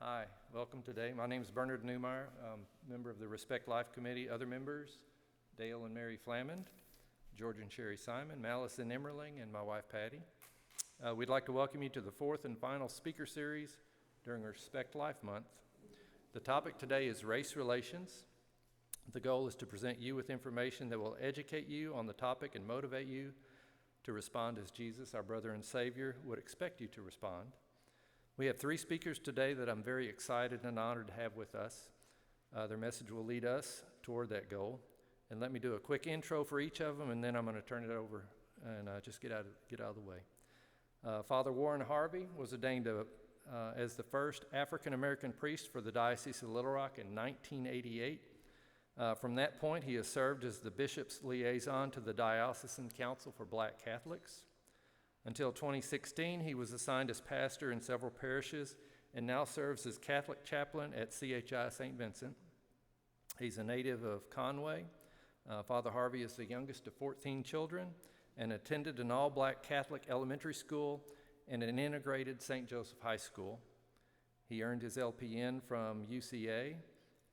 Hi, welcome today. My name is Bernard Newmeyer, member of the Respect Life Committee. Other members, Dale and Mary Flamond, George and Sherry Simon, Malice and Emmerling, and my wife Patty. We'd like to welcome you to the fourth and final speaker series during Respect Life Month. The topic today is race relations. The goal is to present you with information that will educate you on the topic and motivate you to respond as Jesus, our brother and Savior, would expect you to respond. We have three speakers today that I'm very excited and honored to have with us. Their message will lead us toward that goal. And let me do a quick intro for each of them, and then I'm going to turn it over and just get out of the way. Father Warren Harvey was ordained as the first African-American priest for the Diocese of Little Rock in 1988. From that point, he has served as the bishop's liaison to the Diocesan Council for Black Catholics. Until 2016, he was assigned as pastor in several parishes and now serves as Catholic chaplain at CHI St. Vincent. He's a native of Conway. Father Harvey is the youngest of 14 children and attended an all-black Catholic elementary school and an integrated St. Joseph High School. He earned his LPN from UCA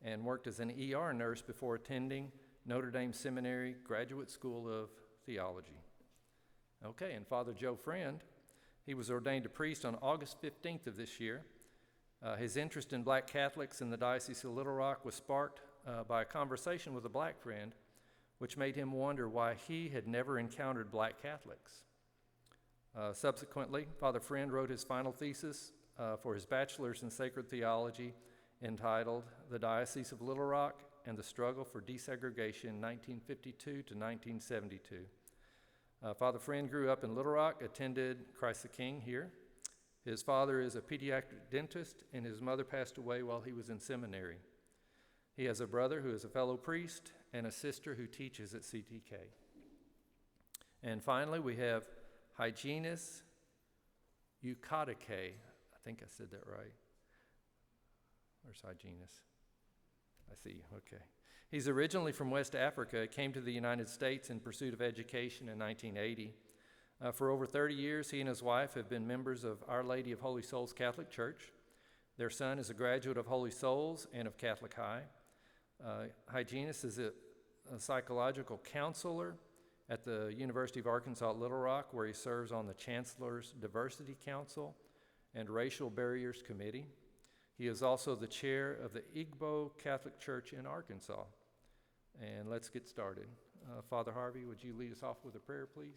and worked as an ER nurse before attending Notre Dame Seminary Graduate School of Theology. Okay, and Father Joe Friend, he was ordained a priest on August 15th of this year. His interest in black Catholics in the Diocese of Little Rock was sparked by a conversation with a black friend, which made him wonder why he had never encountered black Catholics. Subsequently, Father Friend wrote his final thesis for his bachelor's in sacred theology entitled The Diocese of Little Rock and the Struggle for Desegregation 1952 to 1972. Father Friend grew up in Little Rock, attended Christ the King here. His father is a pediatric dentist, and his mother passed away while he was in seminary. He has a brother who is a fellow priest and a sister who teaches at CTK. And finally, we have Hyginus Eucatike. I think I said that right. Where's Hyginus? I see you, okay. He's originally from West Africa, came to the United States in pursuit of education in 1980. For over 30 years, he and his wife have been members of Our Lady of Holy Souls Catholic Church. Their son is a graduate of Holy Souls and of Catholic High. Hyginus is a psychological counselor at the University of Arkansas at Little Rock, where he serves on the Chancellor's Diversity Council and Racial Barriers Committee. He is also the chair of the Igbo Catholic Church in Arkansas. And let's get started. Father Harvey, would you lead us off with a prayer, please?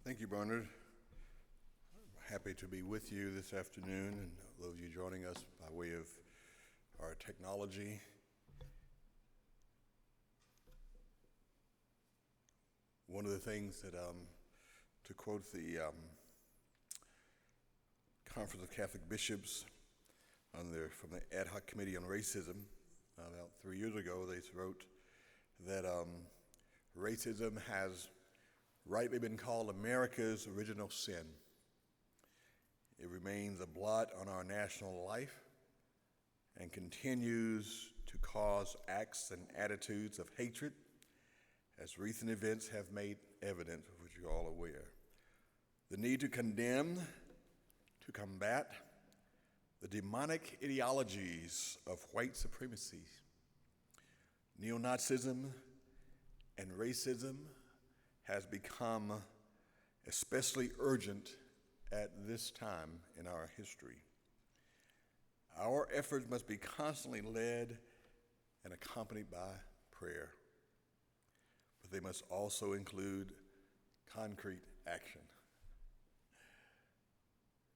Thank you, Bernard. I'm happy to be with you this afternoon, and those of you joining us by way of our technology. One of the things that, to quote the Conference of Catholic Bishops from the Ad Hoc Committee on Racism, about 3 years ago, they wrote that racism has rightly been called America's original sin. It remains a blot on our national life and continues to cause acts and attitudes of hatred, as recent events have made evident, of which you're all aware. The need to condemn, to combat the demonic ideologies of white supremacy, neo-Nazism, and racism has become especially urgent at this time in our history. Our efforts must be constantly led and accompanied by prayer, but they must also include concrete action.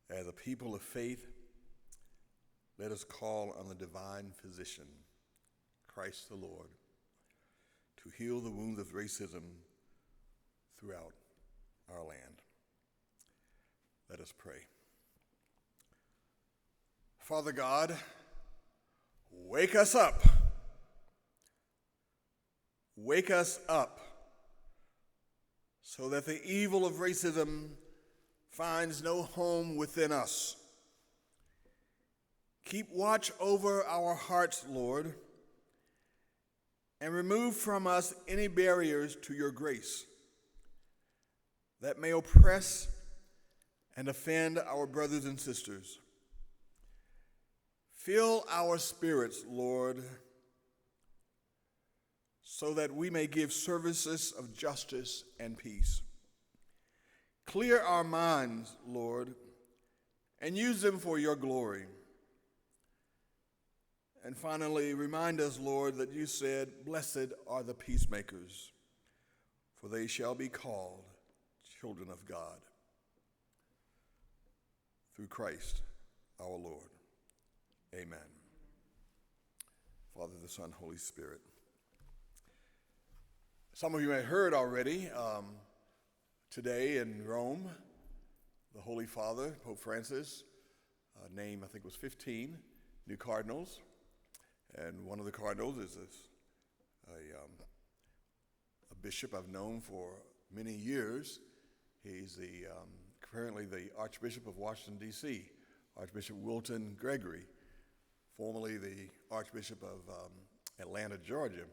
As a people of faith, let us call on the divine physician, Christ the Lord, to heal the wounds of racism throughout our land. Let us pray. Father God, wake us up. Wake us up so that the evil of racism finds no home within us. Keep watch over our hearts, Lord, and remove from us any barriers to your grace that may oppress and offend our brothers and sisters. Fill our spirits, Lord, so that we may give services of justice and peace. Clear our minds, Lord, and use them for your glory. And finally, remind us, Lord, that you said, "Blessed are the peacemakers, for they shall be called children of God." Through Christ our Lord. Amen. Father, the Son, Holy Spirit. Some of you may have heard already, today in Rome, the Holy Father, Pope Francis, named, I think it was 15 new cardinals. And one of the cardinals is a bishop I've known for many years. He's currently the Archbishop of Washington, D.C., Archbishop Wilton Gregory, formerly the Archbishop of Atlanta, Georgia.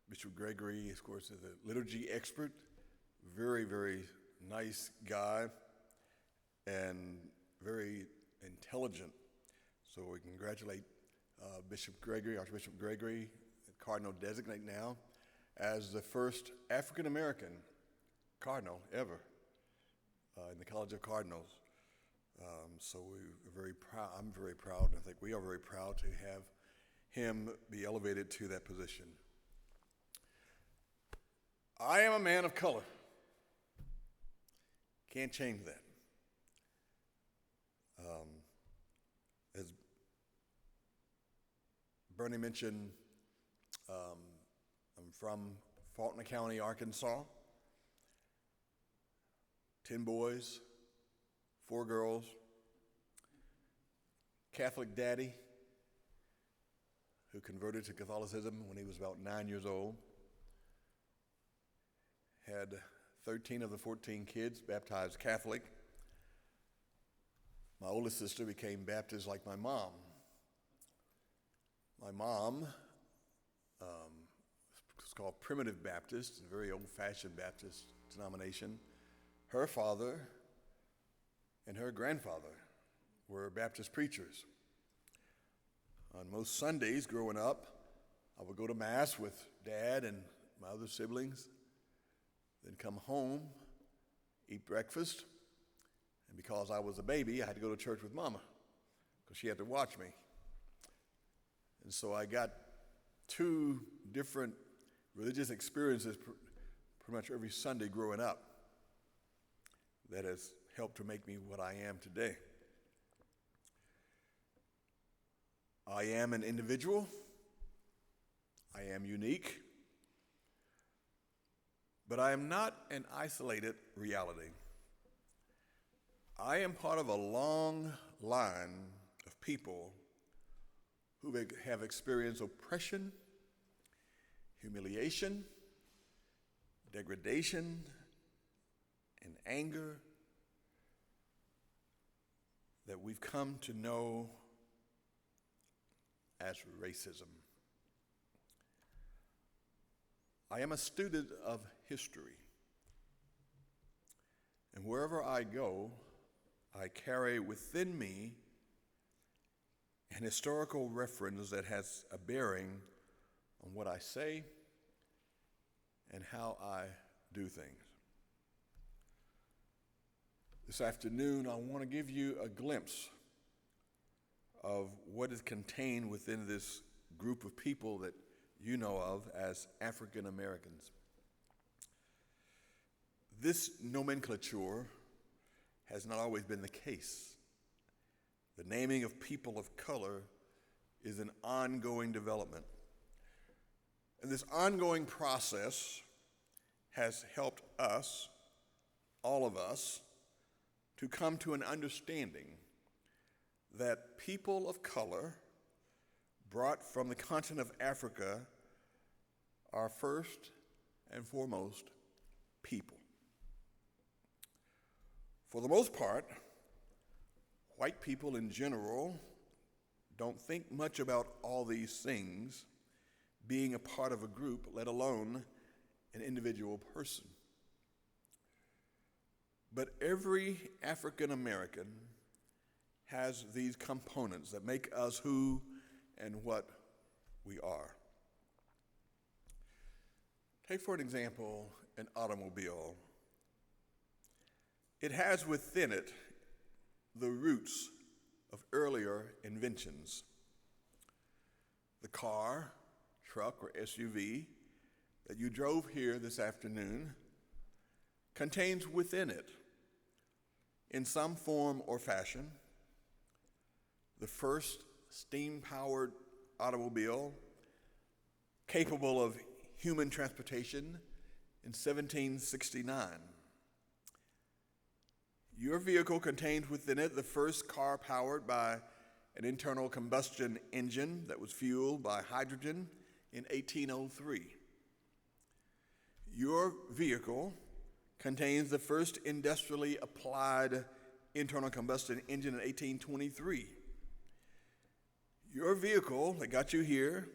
Bishop Gregory, of course, is a liturgy expert, very, very nice guy, and very intelligent. So we congratulate Bishop Gregory, Archbishop Gregory, Cardinal designate now, as the first African-American cardinal ever in the College of Cardinals. So we're very proud. I'm very proud, and I think we are very proud to have him be elevated to that position. I am a man of color. Can't change that. As Bernie mentioned, I'm from Faulkner County, Arkansas. 10 boys, 4 girls, Catholic daddy who converted to Catholicism when he was about 9 years old. Had 13 of the 14 kids baptized Catholic. My oldest sister became Baptist like my mom. My mom was called Primitive Baptist, a very old-fashioned Baptist denomination. Her father and her grandfather were Baptist preachers. On most Sundays growing up, I would go to Mass with Dad and my other siblings, then come home, eat breakfast, and because I was a baby, I had to go to church with Mama because she had to watch me. And so I got 2 different religious experiences pretty much every Sunday growing up that has helped to make me what I am today. I am an individual. I am unique. But I am not an isolated reality. I am part of a long line of people who have experienced oppression, humiliation, degradation, and anger that we've come to know as racism. I am a student of history, and wherever I go, I carry within me an historical reference that has a bearing on what I say and how I do things. This afternoon, I want to give you a glimpse of what is contained within this group of people that you know of as African Americans. This nomenclature has not always been the case. The naming of people of color is an ongoing development. And this ongoing process has helped us, all of us, to come to an understanding that people of color brought from the continent of Africa are first and foremost people. For the most part, white people in general don't think much about all these things being a part of a group, let alone an individual person. But every African American has these components that make us who and what we are. Take, for an example, an automobile. It has within it the roots of earlier inventions. The car, truck, or SUV that you drove here this afternoon contains within it, in some form or fashion, the first steam-powered automobile capable of human transportation in 1769. Your vehicle contains within it the first car powered by an internal combustion engine that was fueled by hydrogen in 1803. Your vehicle contains the first industrially applied internal combustion engine in 1823. Your vehicle that got you here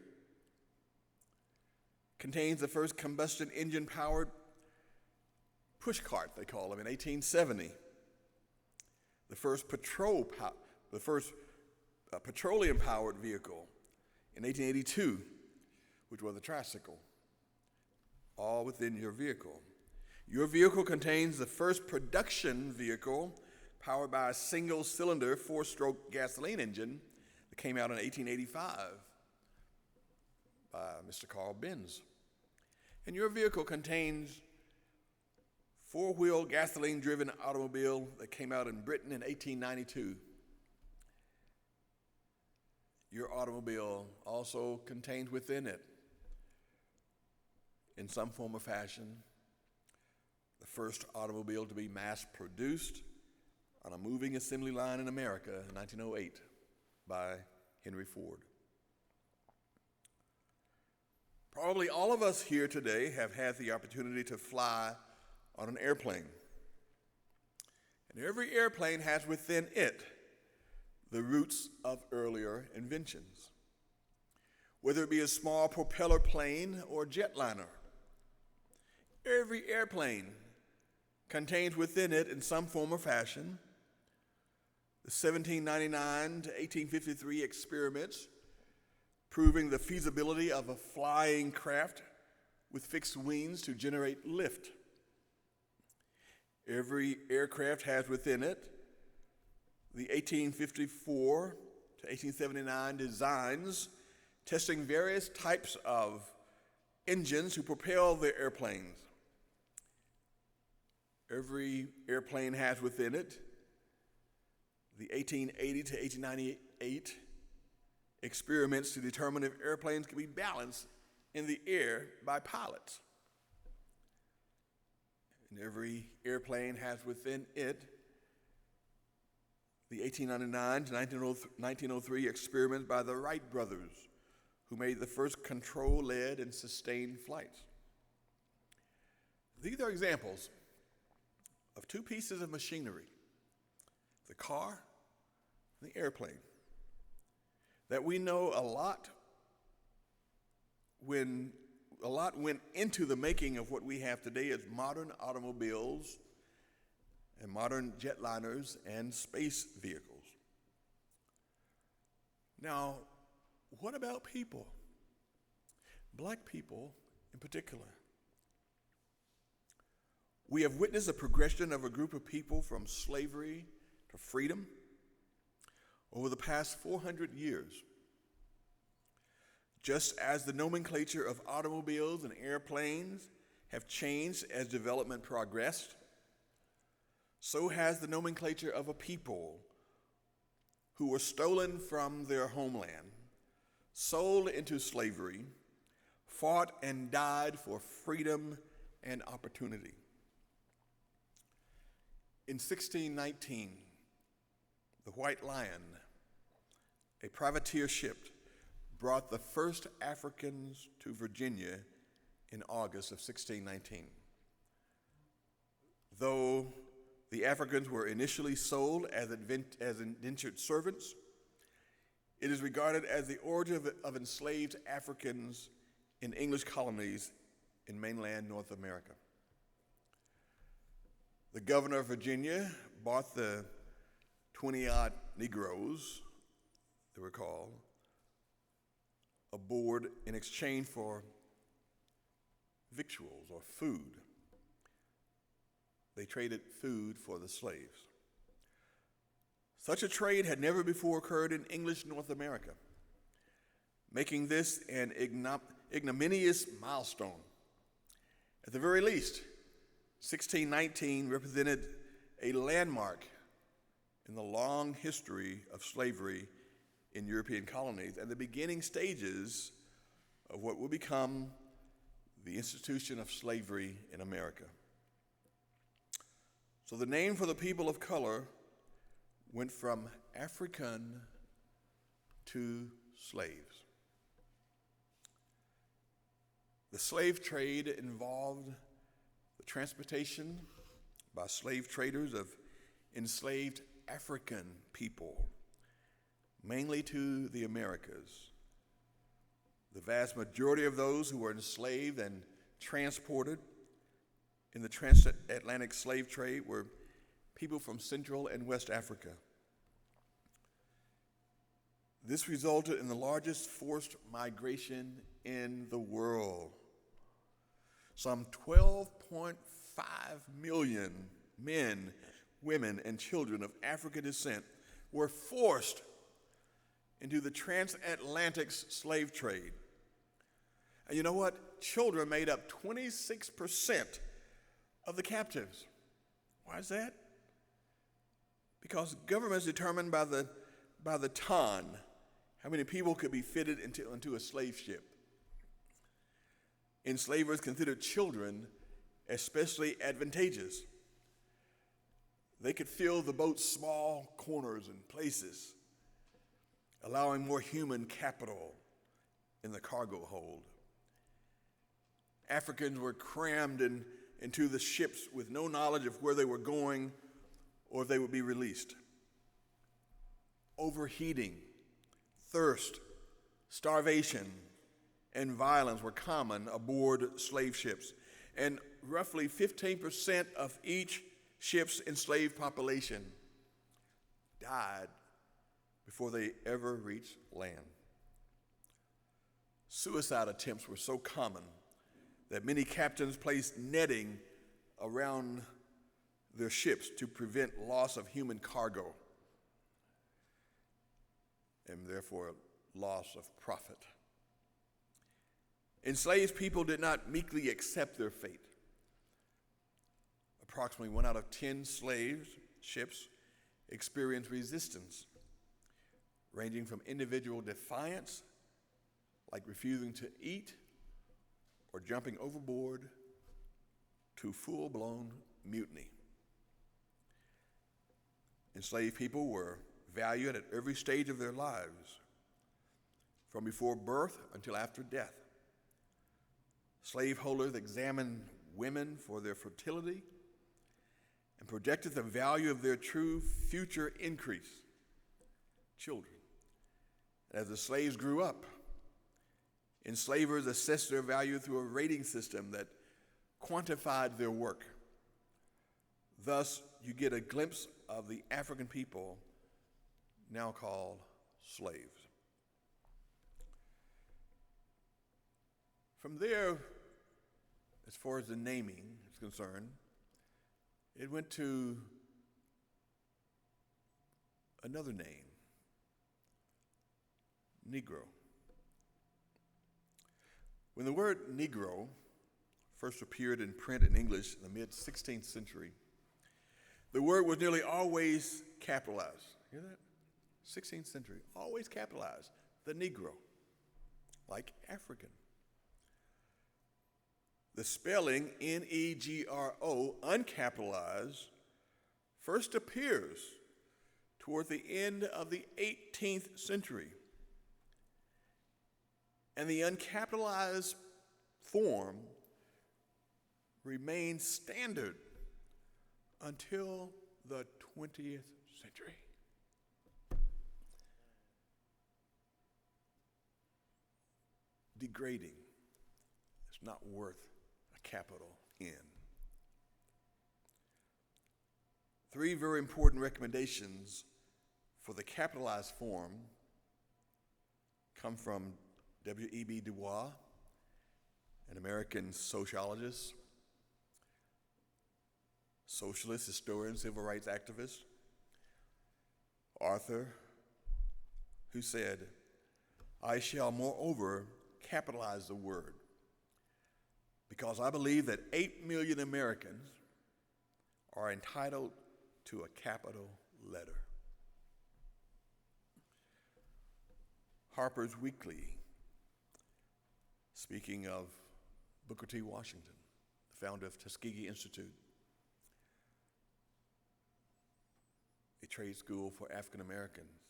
contains the first combustion engine powered push cart, they call them, in 1870. The first petroleum powered vehicle in 1882, which was a tricycle, all within your vehicle. Your vehicle contains the first production vehicle powered by a single cylinder 4-stroke gasoline engine that came out in 1885 by Mr. Carl Benz. And your vehicle contains 4-wheel gasoline-driven automobile that came out in Britain in 1892. Your automobile also contains within it, in some form or fashion, the first automobile to be mass-produced on a moving assembly line in America in 1908 by Henry Ford. Probably all of us here today have had the opportunity to fly on an airplane. And every airplane has within it the roots of earlier inventions, whether it be a small propeller plane or jetliner. Every airplane contains within it, in some form or fashion, the 1799 to 1853 experiments proving the feasibility of a flying craft with fixed wings to generate lift. Every aircraft has within it the 1854 to 1879 designs testing various types of engines to propel their airplanes. Every airplane has within it the 1880 to 1898 experiments to determine if airplanes can be balanced in the air by pilots. And every airplane has within it the 1899 to 1903 experiments by the Wright brothers, who made the first control-led and sustained flights. These are examples of two pieces of machinery, the car and the airplane, that we know a lot went into the making of what we have today as modern automobiles and modern jetliners and space vehicles. Now, what about people? Black people in particular. We have witnessed a progression of a group of people from slavery to freedom over the past 400 years. Just as the nomenclature of automobiles and airplanes have changed as development progressed, so has the nomenclature of a people who were stolen from their homeland, sold into slavery, fought and died for freedom and opportunity. In 1619, the White Lion, a privateer ship, brought the first Africans to Virginia in August of 1619. Though the Africans were initially sold as indentured servants, It is regarded as the origin of enslaved Africans in English colonies in mainland North America. The governor of Virginia bought the 20-odd Negroes, they were called, aboard in exchange for victuals or food. They traded food for the slaves. Such a trade had never before occurred in English North America, making this an ignominious milestone. At the very least, 1619 represented a landmark in the long history of slavery in European colonies and the beginning stages of what will become the institution of slavery in America. So the name for the people of color went from African to slaves. The slave trade involved the transportation by slave traders of enslaved African people, mainly to the Americas. The vast majority of those who were enslaved and transported in the transatlantic slave trade were people from Central and West Africa. This resulted in the largest forced migration in the world. Some 12.5 million men, women, and children of African descent were forced into the transatlantic slave trade. And you know what? Children made up 26% of the captives. Why is that? Because governments determined by the ton how many people could be fitted into a slave ship. Enslavers considered children especially advantageous. They could fill the boat's small corners and places, allowing more human capital in the cargo hold. Africans were crammed into the ships with no knowledge of where they were going or if they would be released. Overheating, thirst, starvation, and violence were common aboard slave ships, and roughly 15% of each ship's enslaved population died before they ever reached land. Suicide attempts were so common that many captains placed netting around their ships to prevent loss of human cargo and therefore loss of profit. Enslaved people did not meekly accept their fate. Approximately 1 out of 10 ships experienced resistance, ranging from individual defiance, like refusing to eat or jumping overboard, to full-blown mutiny. Enslaved people were valued at every stage of their lives, from before birth until after death. Slaveholders examined women for their fertility and projected the value of their true future increase, children. As the slaves grew up, enslavers assessed their value through a rating system that quantified their work. Thus, you get a glimpse of the African people now called slaves. From there, as far as the naming is concerned, it went to another name, Negro. When the word Negro first appeared in print in English in the mid-16th century, the word was nearly always capitalized. Hear that? 16th century, always capitalized, the Negro, like African. The spelling Negro, uncapitalized, first appears toward the end of the 18th century. And the uncapitalized form remained standard until the 20th century. degrading. It's not worth a capital N. Three very important recommendations for the capitalized form come from W.E.B. Du Bois, an American sociologist, socialist, historian, civil rights activist, author, who said, "I shall moreover capitalize the word because I believe that 8 million Americans are entitled to a capital letter." Harper's Weekly, speaking of Booker T. Washington, the founder of Tuskegee Institute, a trade school for African Americans.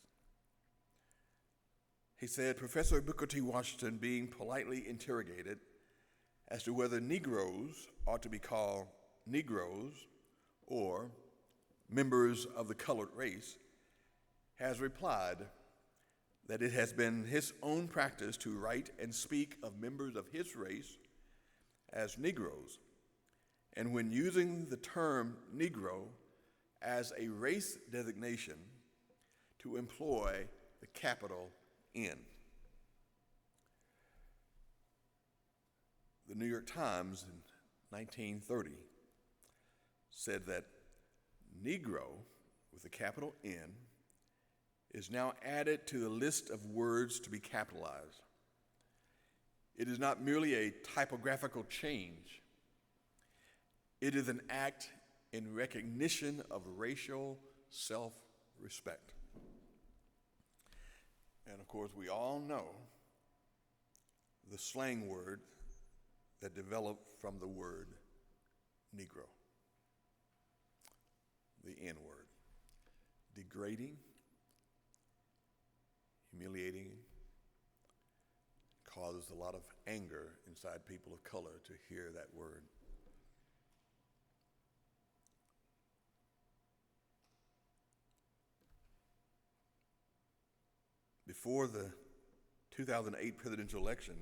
He said, Professor Booker T. Washington being politely interrogated as to whether Negroes ought to be called Negroes or members of the colored race, has replied that it has been his own practice to write and speak of members of his race as Negroes, and when using the term Negro as a race designation, to employ the capital N. The New York Times in 1930 said that Negro, with a capital N, is now added to the list of words to be capitalized. It is not merely a typographical change. It is an act in recognition of racial self-respect. And of course, we all know the slang word that developed from the word Negro, the N word. Degrading, humiliating, causes a lot of anger inside people of color to hear that word. Before the 2008 presidential election,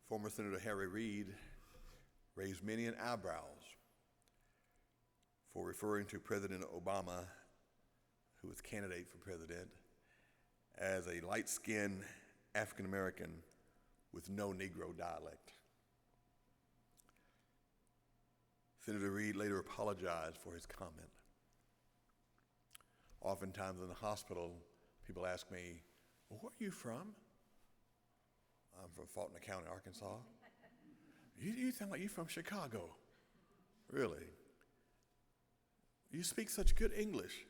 former Senator Harry Reid raised many an eyebrows for referring to President Obama, who was candidate for president, as a light-skinned African American with no Negro dialect. Senator Reid later apologized for his comment. Oftentimes in the hospital, people ask me, well, where are you from? I'm from Fulton County, Arkansas. You sound like you're from Chicago. Really? You speak such good English.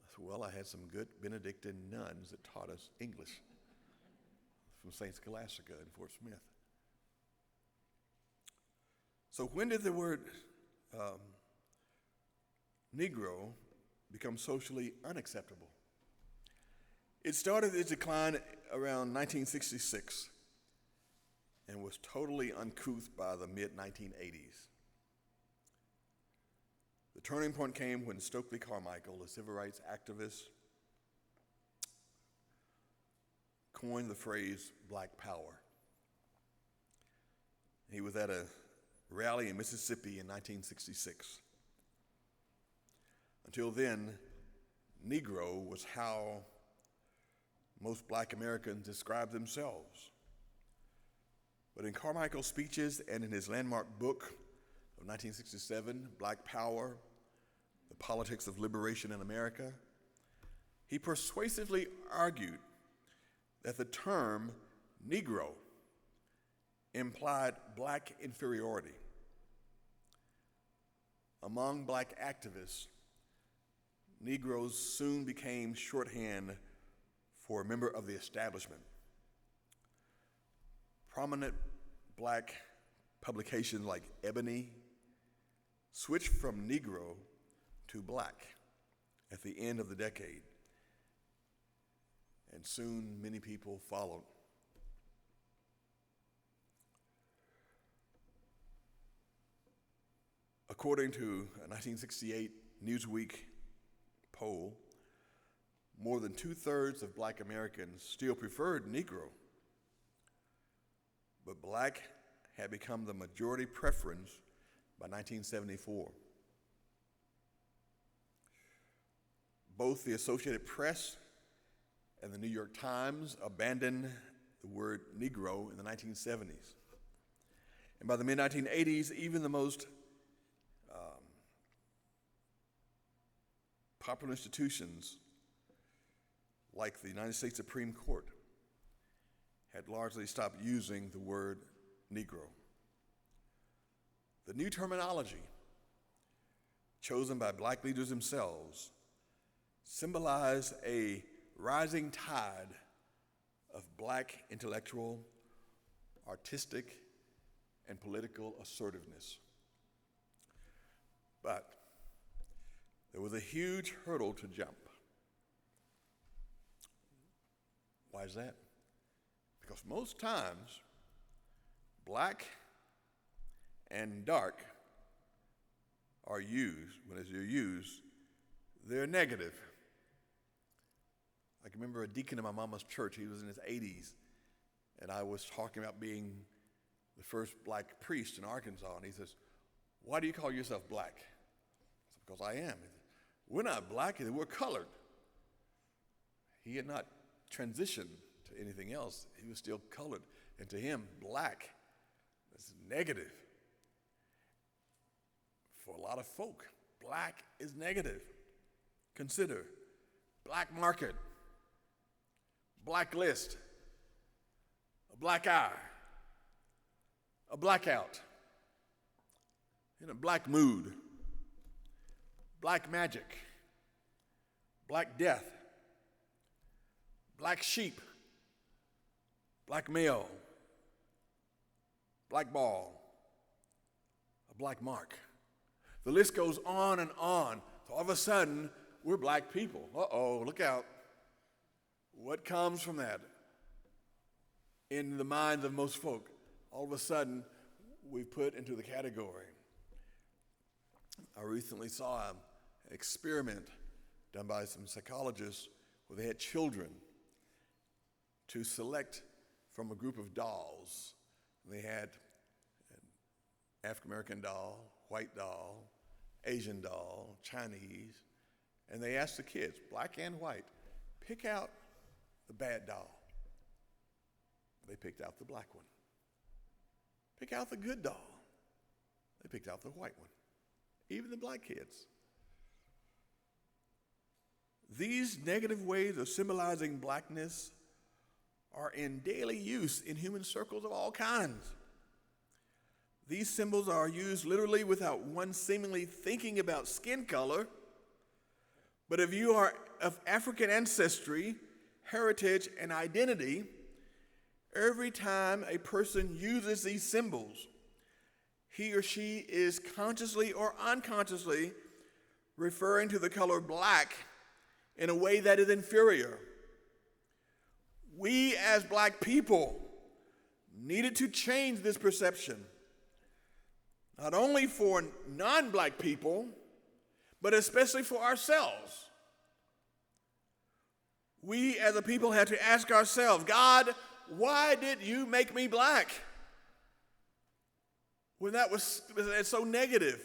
I said, well, I had some good Benedictine nuns that taught us English from St. Scholastica in Fort Smith. So when did the word Negro become socially unacceptable? It started its decline around 1966 and was totally uncouth by the mid-1980s. The turning point came when Stokely Carmichael, a civil rights activist, coined the phrase Black Power. He was at a rally in Mississippi in 1966. Until then, Negro was how most Black Americans described themselves. But in Carmichael's speeches and in his landmark book of 1967, Black Power, The Politics of Liberation in America, he persuasively argued that the term Negro implied Black inferiority. Among Black activists, Negroes soon became shorthand for a member of the establishment. Prominent Black publications like Ebony switched from Negro to Black at the end of the decade, and soon many people followed. According to a 1968 Newsweek poll, more than 2/3 of black Americans still preferred Negro, but black had become the majority preference by 1974. Both the Associated Press and the New York Times abandoned the word Negro in the 1970s. And by the mid-1980s, even the most popular institutions, like the United States Supreme Court, had largely stopped using the word Negro. The new terminology, chosen by black leaders themselves, symbolized a rising tide of black intellectual, artistic, and political assertiveness. But there was a huge hurdle to jump. Why is that? Because most times, black and dark are used, when they're used, they're negative. I can remember a deacon in my mama's church. He was in his 80s, and I was talking about being the first black priest in Arkansas, and he says, "Why do you call yourself black?" I said, "Because I am." He said, "We're not black, we're colored." He had not transitioned to anything else. He was still colored, and to him, black is negative. For a lot of folk, black is negative. Consider black market, blacklist, a black eye, a blackout, in a black mood, black magic, black death, black sheep, black male, black ball, a black mark. The list goes on and on. So all of a sudden, we're black people. Uh-oh, look out. What comes from that? In the minds of most folk, all of a sudden, we've put into the category. I recently saw an experiment done by some psychologists where they had children to select from a group of dolls. They had an African-American doll, white doll, Asian doll, Chinese, and they asked the kids, black and white, pick out the bad doll. They picked out the black one. Pick out the good doll. They picked out the white one. Even the black kids. These negative ways of symbolizing blackness are in daily use in human circles of all kinds. These symbols are used literally without one seemingly thinking about skin color. But if you are of African ancestry, heritage, and identity, every time a person uses these symbols, he or she is consciously or unconsciously referring to the color black in a way that is inferior. We as black people needed to change this perception, not only for non-black people, but especially for ourselves. We as a people had to ask ourselves, God, why did you make me black? When that's so negative.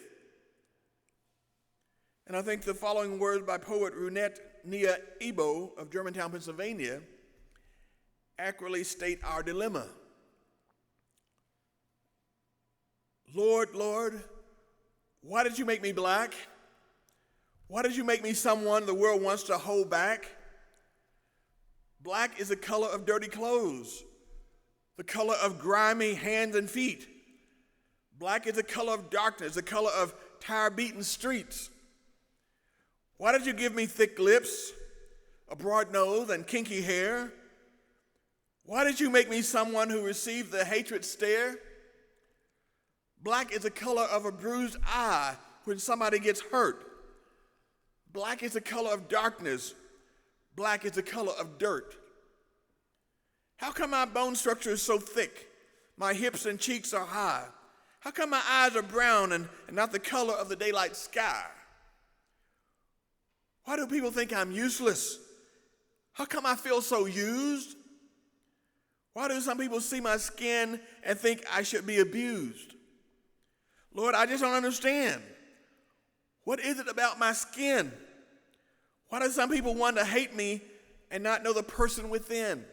And I think the following words by poet Runette Nia Ebo of Germantown, Pennsylvania, accurately state our dilemma. Lord, Lord, why did you make me black? Why did you make me someone the world wants to hold back? Black is the color of dirty clothes, the color of grimy hands and feet. Black is the color of darkness, the color of tire-beaten streets. Why did you give me thick lips, a broad nose, and kinky hair? Why did you make me someone who received the hatred stare? Black is the color of a bruised eye when somebody gets hurt. Black is the color of darkness. Black is the color of dirt. How come my bone structure is so thick? My hips and cheeks are high. How come my eyes are brown and not the color of the daylight sky? Why do people think I'm useless How come I feel so used? Why do some people see my skin and think I should be abused? Lord, I just don't understand. What is it about my skin? Why do some people want to hate me and not know the person within?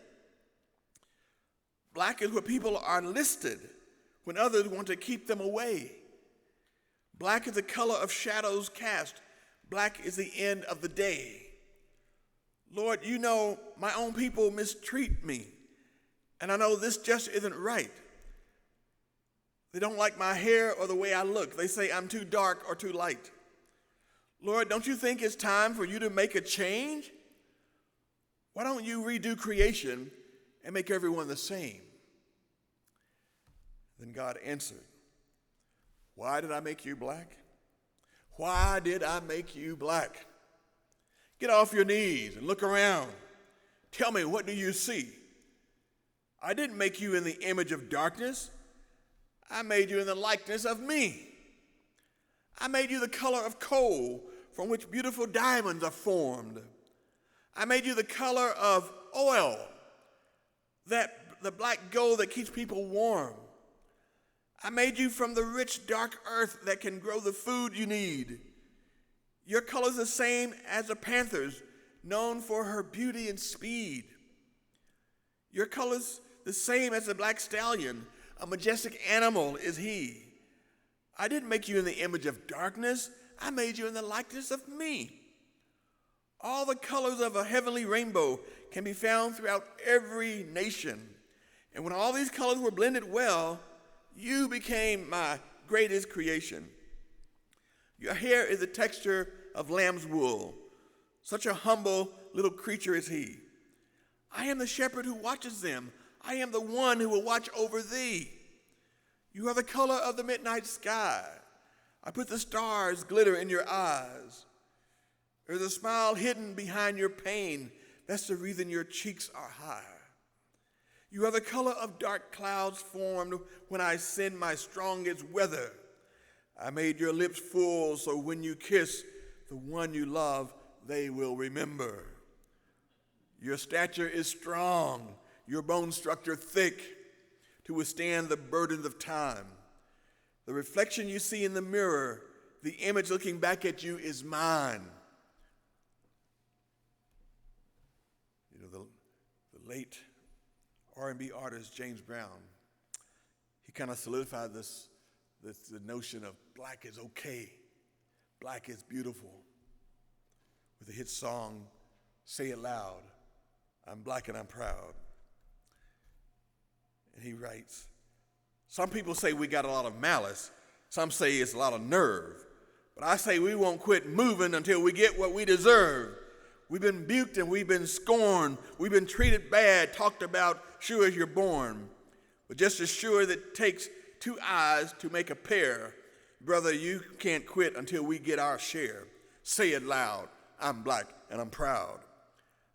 Black is where people are listed when others want to keep them away. Black is the color of shadows cast. Black is the end of the day. Lord, you know my own people mistreat me, and I know this just isn't right. They don't like my hair or the way I look. They say I'm too dark or too light. Lord, don't you think it's time for you to make a change? Why don't you redo creation and make everyone the same? Then God answered, why did I make you black? Why did I make you black? Get off your knees and look around. Tell me, what do you see? I didn't make you in the image of darkness. I made you in the likeness of me. I made you the color of coal from which beautiful diamonds are formed. I made you the color of oil, the black gold that keeps people warm. I made you from the rich, dark earth that can grow the food you need. Your color is the same as the panther's, known for her beauty and speed. Your color is the same as the black stallion. A majestic animal is he. I didn't make you in the image of darkness. I made you in the likeness of me. All the colors of a heavenly rainbow can be found throughout every nation. And when all these colors were blended well, you became my greatest creation. Your hair is the texture of lamb's wool. Such a humble little creature is he. I am the shepherd who watches them. I am the one who will watch over thee. You are the color of the midnight sky. I put the stars glitter in your eyes. There's a smile hidden behind your pain. That's the reason your cheeks are high. You are the color of dark clouds formed when I send my strongest weather. I made your lips full so when you kiss the one you love, they will remember. Your stature is strong, your bone structure thick to withstand the burdens of time. The reflection you see in the mirror, the image looking back at you is mine. You know, the late R&B artist James Brown, he kind of solidified the notion of black is okay, black is beautiful, with the hit song, Say It Loud, I'm black and I'm proud. And he writes, some people say we got a lot of malice, some say it's a lot of nerve, but I say we won't quit moving until we get what we deserve. We've been buked and we've been scorned, we've been treated bad, talked about sure as you're born, but just as sure that it takes two eyes to make a pair, brother, you can't quit until we get our share. Say it loud, I'm black and I'm proud.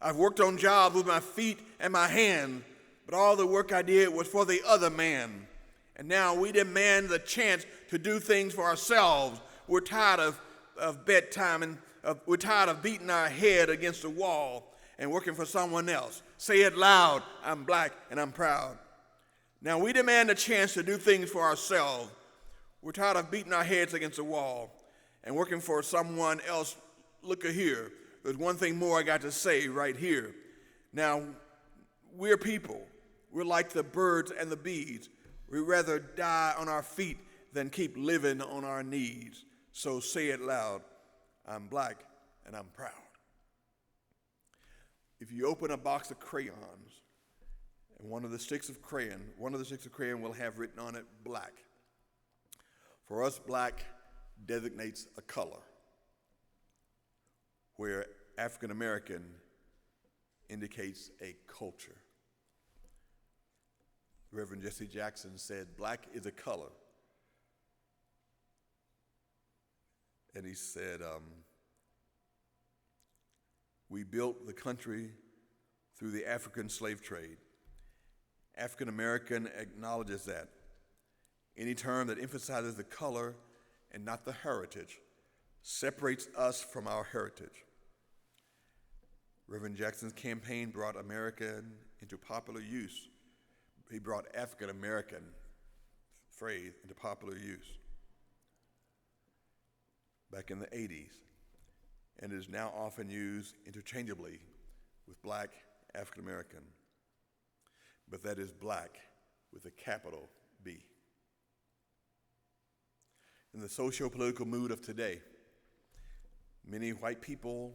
I've worked on jobs with my feet and my hands, but all the work I did was for the other man. And now we demand the chance to do things for ourselves. We're tired of bedtime and we're tired of beating our head against the wall and working for someone else. Say it loud, I'm black and I'm proud. Now we demand a chance to do things for ourselves. We're tired of beating our heads against the wall and working for someone else. Look here, there's one thing more I got to say right here. Now, we're people. We're like the birds and the bees. We'd rather die on our feet than keep living on our knees. So say it loud, I'm black and I'm proud. If you open a box of crayons, and one of the sticks of crayon will have written on it black. For us, black designates a color, where African American indicates a culture. Reverend Jesse Jackson said, black is a color. And he said, we built the country through the African slave trade. African American acknowledges that. Any term that emphasizes the color and not the heritage separates us from our heritage. Reverend Jackson's campaign brought American into popular use. He brought African American phrase into popular use back in the 80s, and is now often used interchangeably with black African American, but that is black with a capital B. In the socio-political mood of today, many white people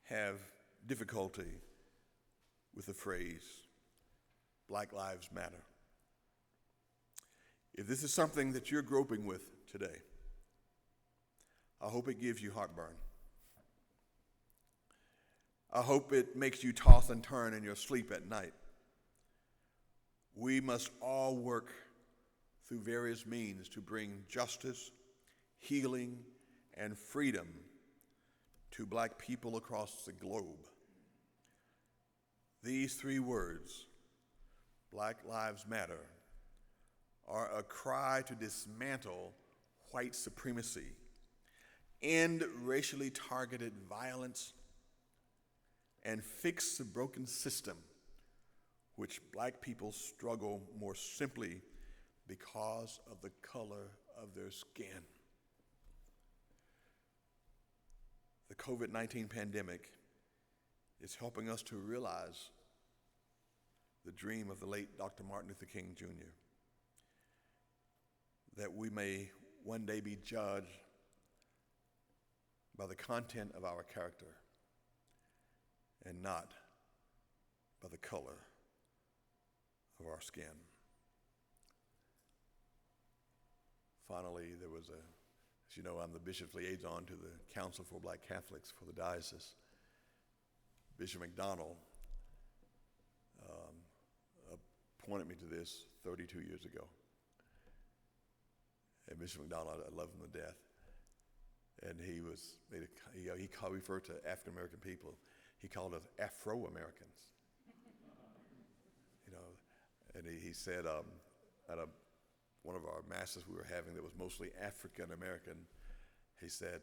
have difficulty with the phrase, Black Lives Matter. If this is something that you're groping with today, I hope it gives you heartburn. I hope it makes you toss and turn in your sleep at night. We must all work through various means to bring justice, healing, and freedom to black people across the globe. These three words, Black Lives Matter, are a cry to dismantle white supremacy, end racially targeted violence, and fix the broken system which black people struggle more simply because of the color of their skin. The COVID-19 pandemic is helping us to realize the dream of the late Dr. Martin Luther King Jr., that we may one day be judged by the content of our character and not by the color of our skin. Finally, there was as you know, I'm the bishop's liaison to the Council for Black Catholics for the diocese. Bishop McDonald appointed me to this 32 years ago. And Bishop McDonald, I love him to death. And he referred to African American people. He called us Afro-Americans. And he said at one of our masses we were having that was mostly African American, he said,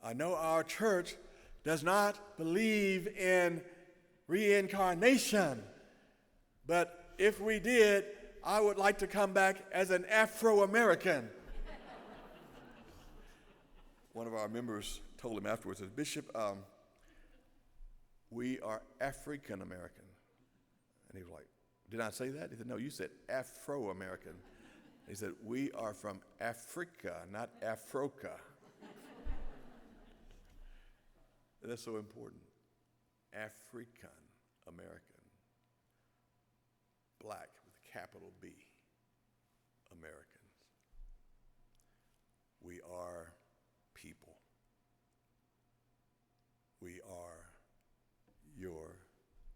I know our church does not believe in reincarnation, but if we did, I would like to come back as an Afro-American. One of our members told him afterwards, said, Bishop, we are African American. And he was like, did I say that? He said, no, you said Afro-American. He said, we are from Africa, not Afroca. That's so important. African American. Black with a capital B. Americans. We are people. We are your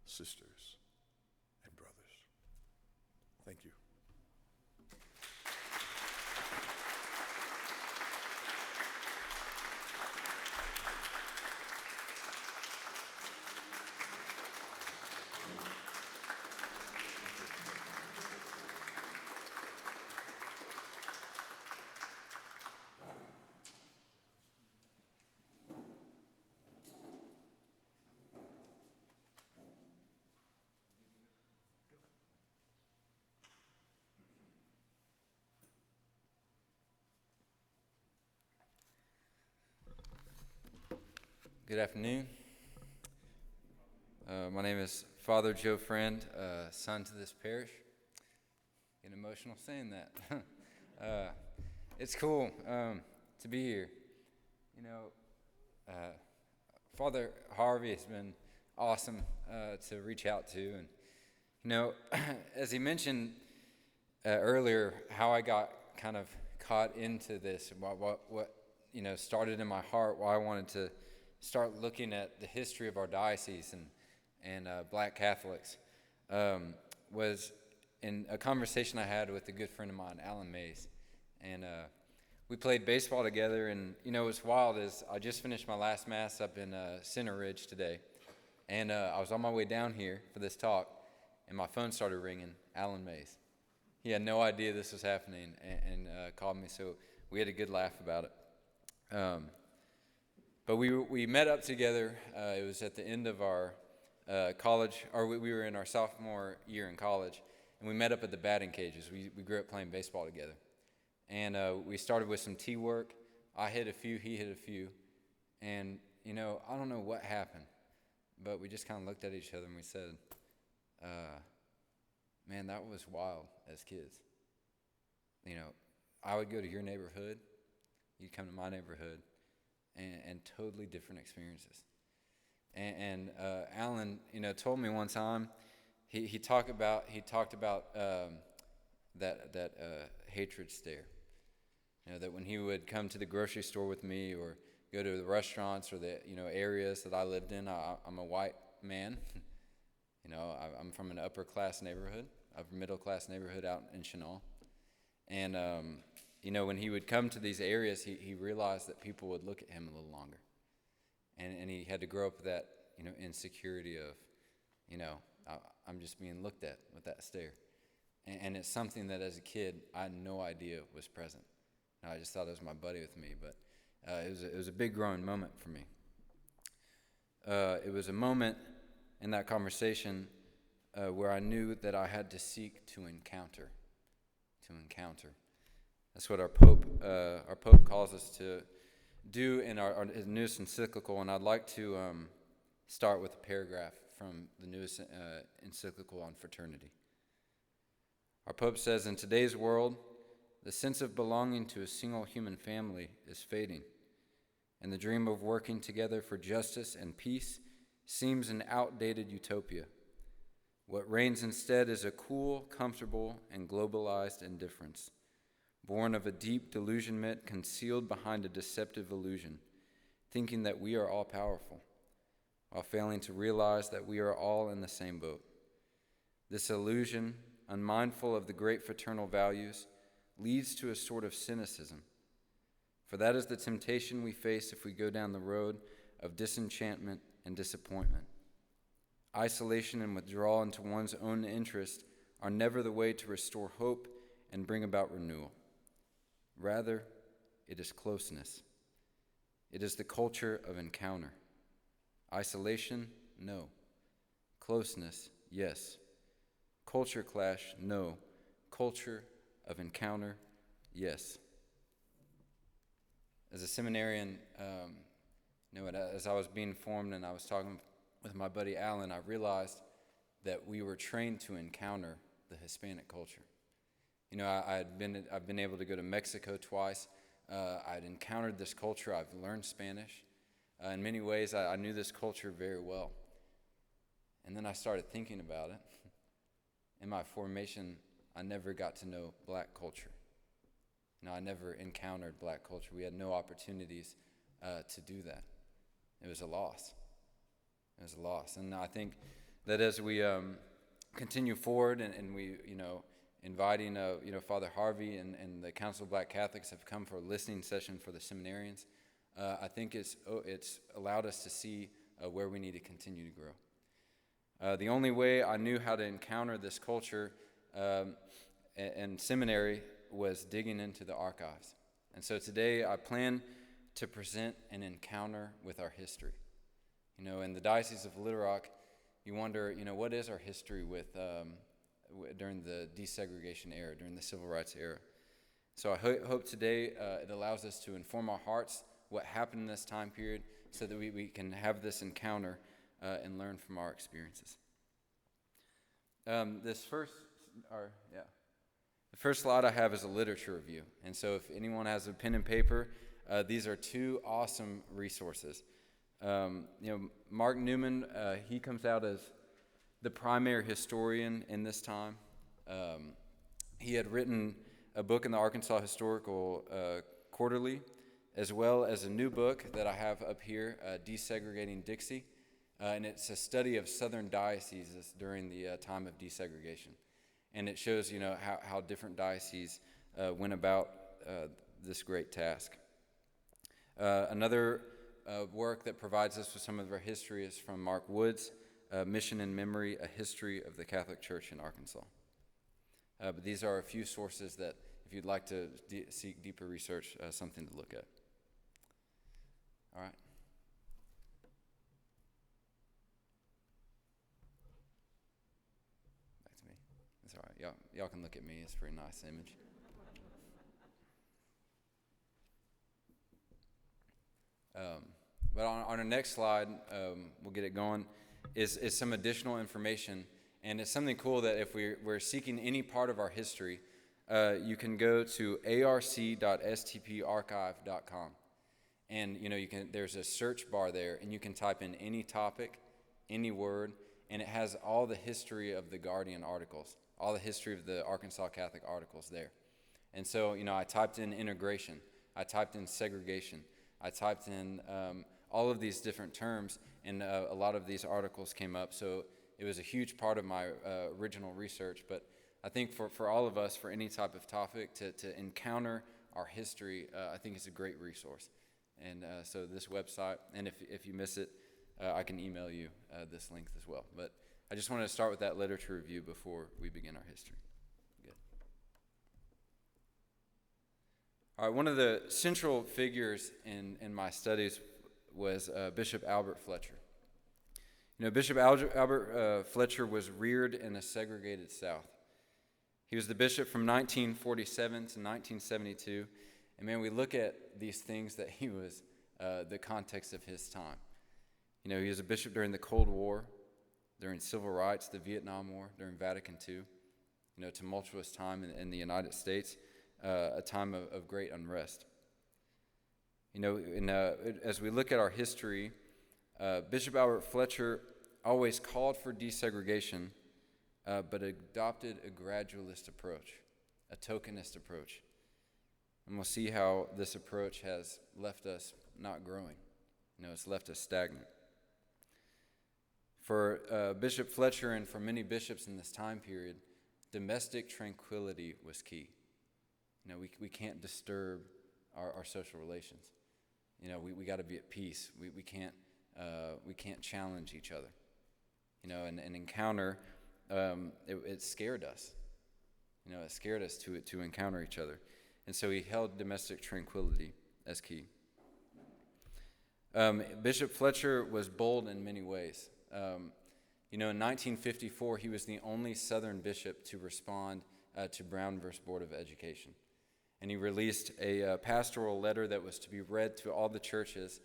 sisters and brothers. Thank you. Good afternoon. My name is Father Joe Friend, son to this parish. Getting emotional saying that. It's cool to be here. Father Harvey has been awesome to reach out to. And, as he mentioned earlier, how I got kind of caught into this, what started in my heart, why I wanted to start looking at the history of our diocese and black Catholics was in a conversation I had with a good friend of mine, Alan Mays. And we played baseball together, and what's wild is I just finished my last mass up in Center Ridge today, and I was on my way down here for this talk, and my phone started ringing, Alan Mays. He had no idea this was happening and called me, so we had a good laugh about it. But we met up together. It was at the end of our college, or we were in our sophomore year in college, and we met up at the batting cages. We grew up playing baseball together. And we started with some tee work. I hit a few, he hit a few. And, I don't know what happened, but we just kind of looked at each other and we said, man, that was wild as kids. I would go to your neighborhood, you'd come to my neighborhood, and totally different experiences. And Alan, told me one time, he talked about that hatred stare. That when he would come to the grocery store with me or go to the restaurants or the areas that I lived in, I'm a white man. I'm from an upper class neighborhood, a middle class neighborhood out in Chenal. And when he would come to these areas, he realized that people would look at him a little longer. And he had to grow up with that, insecurity of, I'm just being looked at with that stare. And it's something that as a kid, I had no idea was present. I just thought it was my buddy with me, but it was a big growing moment for me. It was a moment in that conversation where I knew that I had to seek to encounter. That's what our Pope calls us to do in his newest encyclical, and I'd like to start with a paragraph from the newest encyclical on fraternity. Our Pope says, in today's world, the sense of belonging to a single human family is fading, and the dream of working together for justice and peace seems an outdated utopia. What reigns instead is a cool, comfortable, and globalized indifference, born of a deep delusionment concealed behind a deceptive illusion, thinking that we are all powerful, while failing to realize that we are all in the same boat. This illusion, unmindful of the great fraternal values, leads to a sort of cynicism, for that is the temptation we face if we go down the road of disenchantment and disappointment. Isolation and withdrawal into one's own interest are never the way to restore hope and bring about renewal. Rather, it is closeness. It is the culture of encounter. Isolation, no. Closeness, yes. Culture clash, no. Culture of encounter, yes. As a seminarian, as I was being formed and I was talking with my buddy Alan, I realized that we were trained to encounter the Hispanic culture. I've been able to go to Mexico twice. I'd encountered this culture. I've learned Spanish. In many ways, I knew this culture very well. And then I started thinking about it. In my formation, I never got to know black culture. I never encountered black culture. We had no opportunities to do that. It was a loss. And I think that as we continue forward and we, inviting, Father Harvey and the Council of Black Catholics have come for a listening session for the seminarians, I think it's allowed us to see where we need to continue to grow. The only way I knew how to encounter this culture in seminary was digging into the archives. And so today I plan to present an encounter with our history. In the Diocese of Little Rock, you wonder, what is our history with during the desegregation era, during the civil rights era. So I hope today it allows us to inform our hearts what happened in this time period so that we can have this encounter and learn from our experiences. The first slide I have is a literature review. And so if anyone has a pen and paper, these are two awesome resources. Mark Newman, he comes out as the primary historian in this time. He had written a book in the Arkansas Historical Quarterly, as well as a new book that I have up here, Desegregating Dixie. And it's a study of southern dioceses during the time of desegregation. And it shows, how different dioceses went about this great task. Another work that provides us with some of our history is from Mark Wood's Mission and Memory, A History of the Catholic Church in Arkansas. But these are a few sources that, if you'd like to seek deeper research, something to look at. All right. all right. Y'all can look at me. It's a pretty nice image. But on our next slide, we'll get it going, is some additional information. And it's something cool that if we're seeking any part of our history, you can go to arc.stparchive.com. And there's a search bar there, and you can type in any topic, any word, and it has all the history of the Guardian articles, all the history of the Arkansas Catholic articles there. And so, I typed in integration, I typed in segregation, I typed in all of these different terms, and a lot of these articles came up. So it was a huge part of my original research. But I think for all of us, for any type of topic, to encounter our history, I think it's a great resource. And so this website, and if you miss it, I can email you this link as well. But I just wanted to start with that literature review before we begin our history. Good. All right, one of the central figures in my studies was Bishop Albert Fletcher. Bishop Albert Fletcher was reared in a segregated South. He was the bishop from 1947 to 1972. And man, we look at these things that he was, the context of his time. He was a bishop during the Cold War, during civil rights, the Vietnam War, during Vatican II, tumultuous time in the United States, a time of great unrest. As we look at our history, Bishop Albert Fletcher always called for desegregation, but adopted a gradualist approach, a tokenist approach. And we'll see how this approach has left us not growing. It's left us stagnant. For Bishop Fletcher and for many bishops in this time period, domestic tranquility was key. We can't disturb our social relations. We got to be at peace. We can't challenge each other. And encounter, it scared us. It scared us to encounter each other. And so he held domestic tranquility as key. Bishop Fletcher was bold in many ways. In 1954, he was the only Southern bishop to respond to Brown v. Board of Education. And he released a pastoral letter that was to be read to all the churches,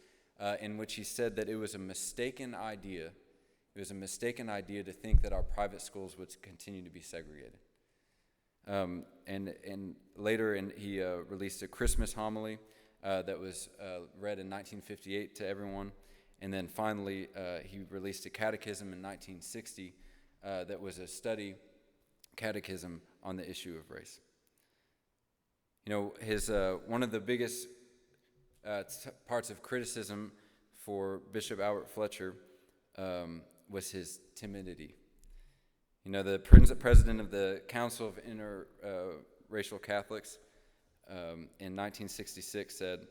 in which he said that it was a mistaken idea. It was a mistaken idea to think that our private schools would continue to be segregated. And later he released a Christmas homily that was read in 1958 to everyone. And then finally, he released a catechism in 1960 that was a study catechism on the issue of race. His one of the biggest parts of criticism for Bishop Albert Fletcher was his timidity. The president of the Council of Interracial Catholics in 1966 said,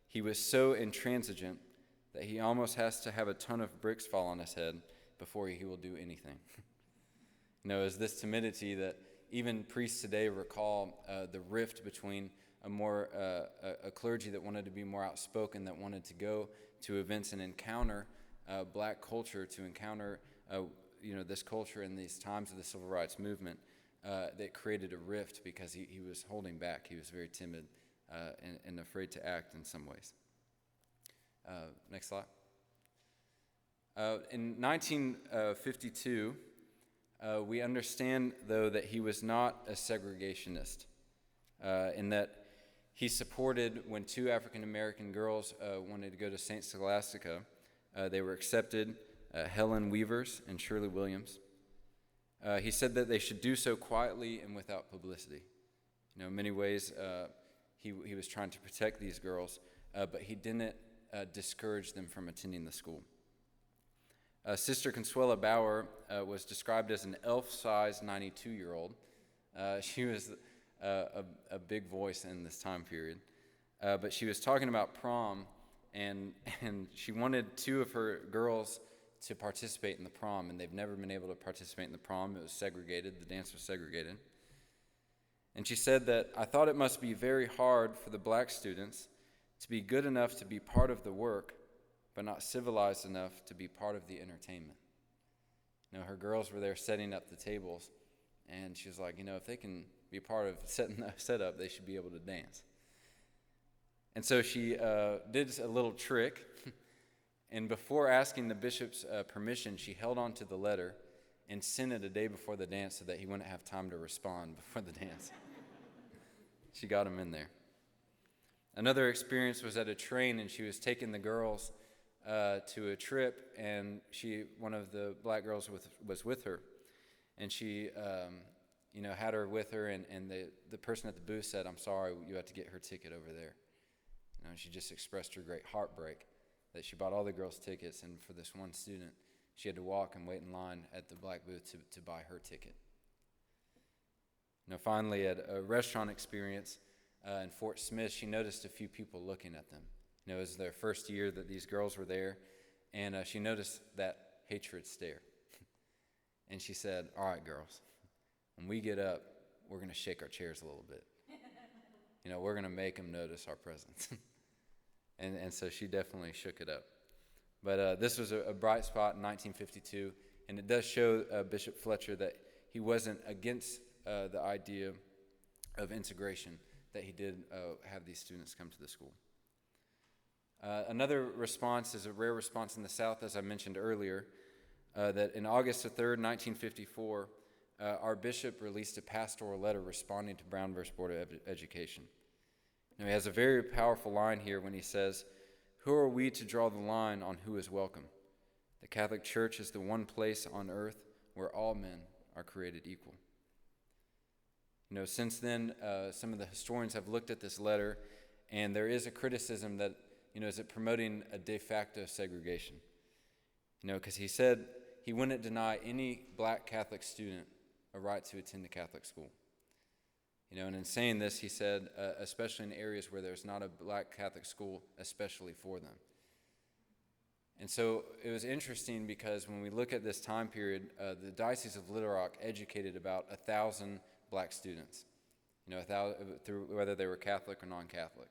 "He was so intransigent that he almost has to have a ton of bricks fall on his head before he will do anything." Is this timidity that even priests today recall the rift between a clergy that wanted to be more outspoken, that wanted to go to events and encounter black culture, to encounter this culture in these times of the civil rights movement, that created a rift because he was holding back. He was very timid and afraid to act in some ways. Next slide. In 1952, we understand, though, that he was not a segregationist, in that he supported when two African-American girls wanted to go to St. Scholastica. They were accepted, Helen Weavers and Shirley Williams. He said that they should do so quietly and without publicity. In many ways, he was trying to protect these girls, but he didn't discourage them from attending the school. Sister Consuela Bauer was described as an elf-sized 92-year-old. She was a big voice in this time period. But she was talking about prom, and she wanted two of her girls to participate in the prom, and they've never been able to participate in the prom. It was segregated. The dance was segregated. And she said that, "I thought it must be very hard for the black students to be good enough to be part of the work, but not civilized enough to be part of the entertainment." Her girls were there setting up the tables, And she was like, if they can be a part of setting that setup, they should be able to dance. And so she did a little trick, and before asking the bishop's permission, she held on to the letter and sent it a day before the dance so that he wouldn't have time to respond before the dance. She got him in there. Another experience was at a train, and she was taking the girls to a trip, and one of the black girls was with her, and she had her with her, and the person at the booth said, "I'm sorry, you have to get her ticket over there." And she just expressed her great heartbreak that she bought all the girls tickets, and for this one student, she had to walk and wait in line at the black booth to buy her ticket. Finally, at a restaurant experience in Fort Smith, she noticed a few people looking at them. It was their first year that these girls were there, and she noticed that hatred stare. And she said, "All right, girls, when we get up, we're going to shake our chairs a little bit. We're going to make them notice our presence." And so she definitely shook it up. But this was a bright spot in 1952, and it does show Bishop Fletcher that he wasn't against the idea of integration, that he did have these students come to the school. Another response is a rare response in the South, as I mentioned earlier, that in August the 3rd, 1954, our bishop released a pastoral letter responding to Brown v. Board of Education. He has a very powerful line here when he says, "Who are we to draw the line on who is welcome? The Catholic Church is the one place on earth where all men are created equal." Since then, some of the historians have looked at this letter, and there is a criticism that, is it promoting a de facto segregation? Because he said he wouldn't deny any black Catholic student a right to attend a Catholic school. And in saying this, he said, especially in areas where there's not a black Catholic school, especially for them. And so it was interesting because when we look at this time period, the Diocese of Little Rock educated about 1,000 black students, through whether they were Catholic or non-Catholic.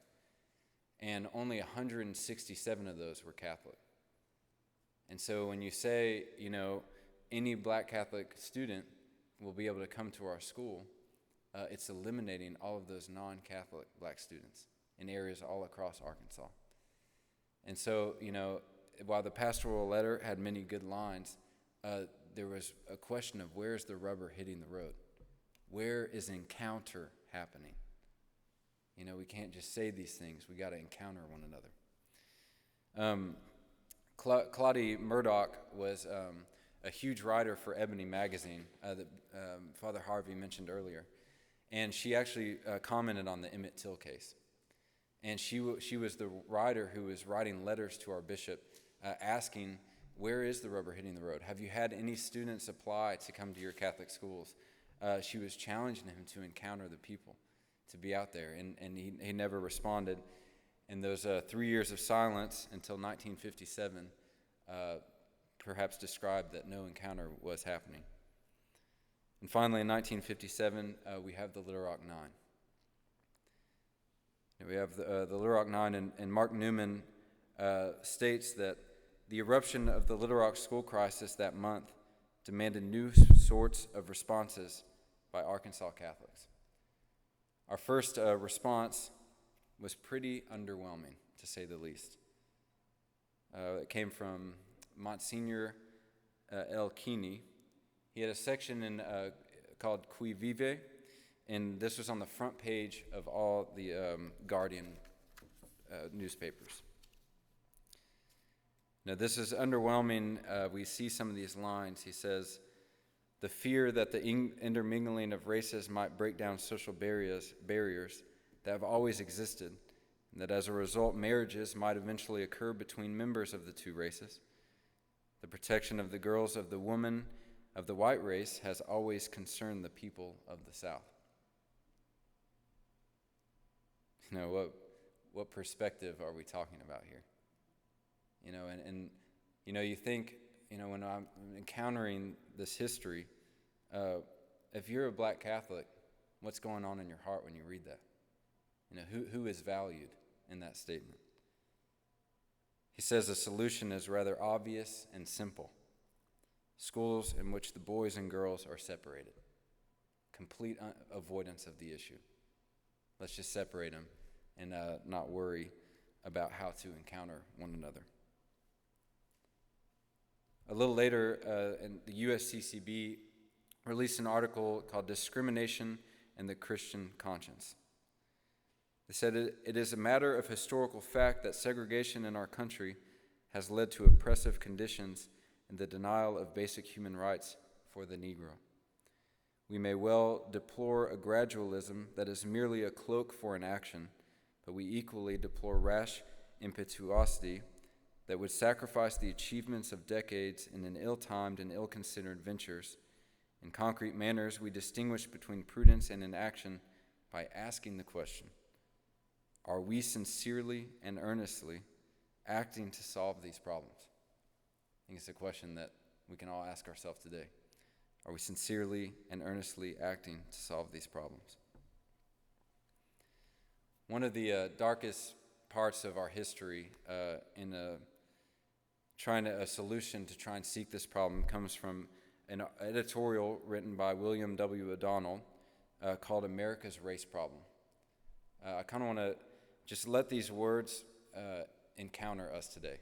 And only 167 of those were Catholic. And so when you say, any black Catholic student will be able to come to our school, it's eliminating all of those non-Catholic black students in areas all across Arkansas. And so, while the pastoral letter had many good lines, there was a question of where's the rubber hitting the road? Where is encounter happening? We can't just say these things. We got to encounter one another. Claudie Murdoch was a huge writer for Ebony magazine that Father Harvey mentioned earlier. And she actually commented on the Emmett Till case. And she was the writer who was writing letters to our bishop asking, where is the rubber hitting the road? Have you had any students apply to come to your Catholic schools? She was challenging him to encounter the people, to be out there. And he never responded. And those 3 years of silence until 1957 perhaps described that no encounter was happening. And finally, in 1957, we have the Little Rock Nine. We have the Little Rock Nine, and Mark Newman states that the eruption of the Little Rock school crisis that month demanded new sorts of responses by Arkansas Catholics. Our first response was pretty underwhelming, to say the least. It came from Monsignor El Kini. He had a section called Qui Vive, and this was on the front page of all the Guardian newspapers. Now, this is underwhelming. We see some of these lines. He says, "The fear that the intermingling of races might break down social barriers that have always existed, and that as a result marriages might eventually occur between members of the two races. The protection of the girls of the woman of the white race has always concerned the people of the South." What perspective are we talking about here? And you think, when I'm encountering this history, if you're a black Catholic, what's going on in your heart when you read that? Who is valued in that statement? He says the solution is rather obvious and simple. Schools in which the boys and girls are separated. complete avoidance of the issue. Let's just separate them and not worry about how to encounter one another. A little later, the USCCB released an article called Discrimination and the Christian Conscience. They said it is a matter of historical fact that segregation in our country has led to oppressive conditions and the denial of basic human rights for the Negro. We may well deplore a gradualism that is merely a cloak for an action, but we equally deplore rash impetuosity that would sacrifice the achievements of decades in an ill-timed and ill-considered ventures. In concrete manners, we distinguish between prudence and inaction by asking the question, are we sincerely and earnestly acting to solve these problems? I think it's a question that we can all ask ourselves today. Are we sincerely and earnestly acting to solve these problems? One of the darkest parts of our history in a solution to try and seek this problem comes from an editorial written by William W. O'Donnell called America's Race Problem. I kind of want to just let these words encounter us today.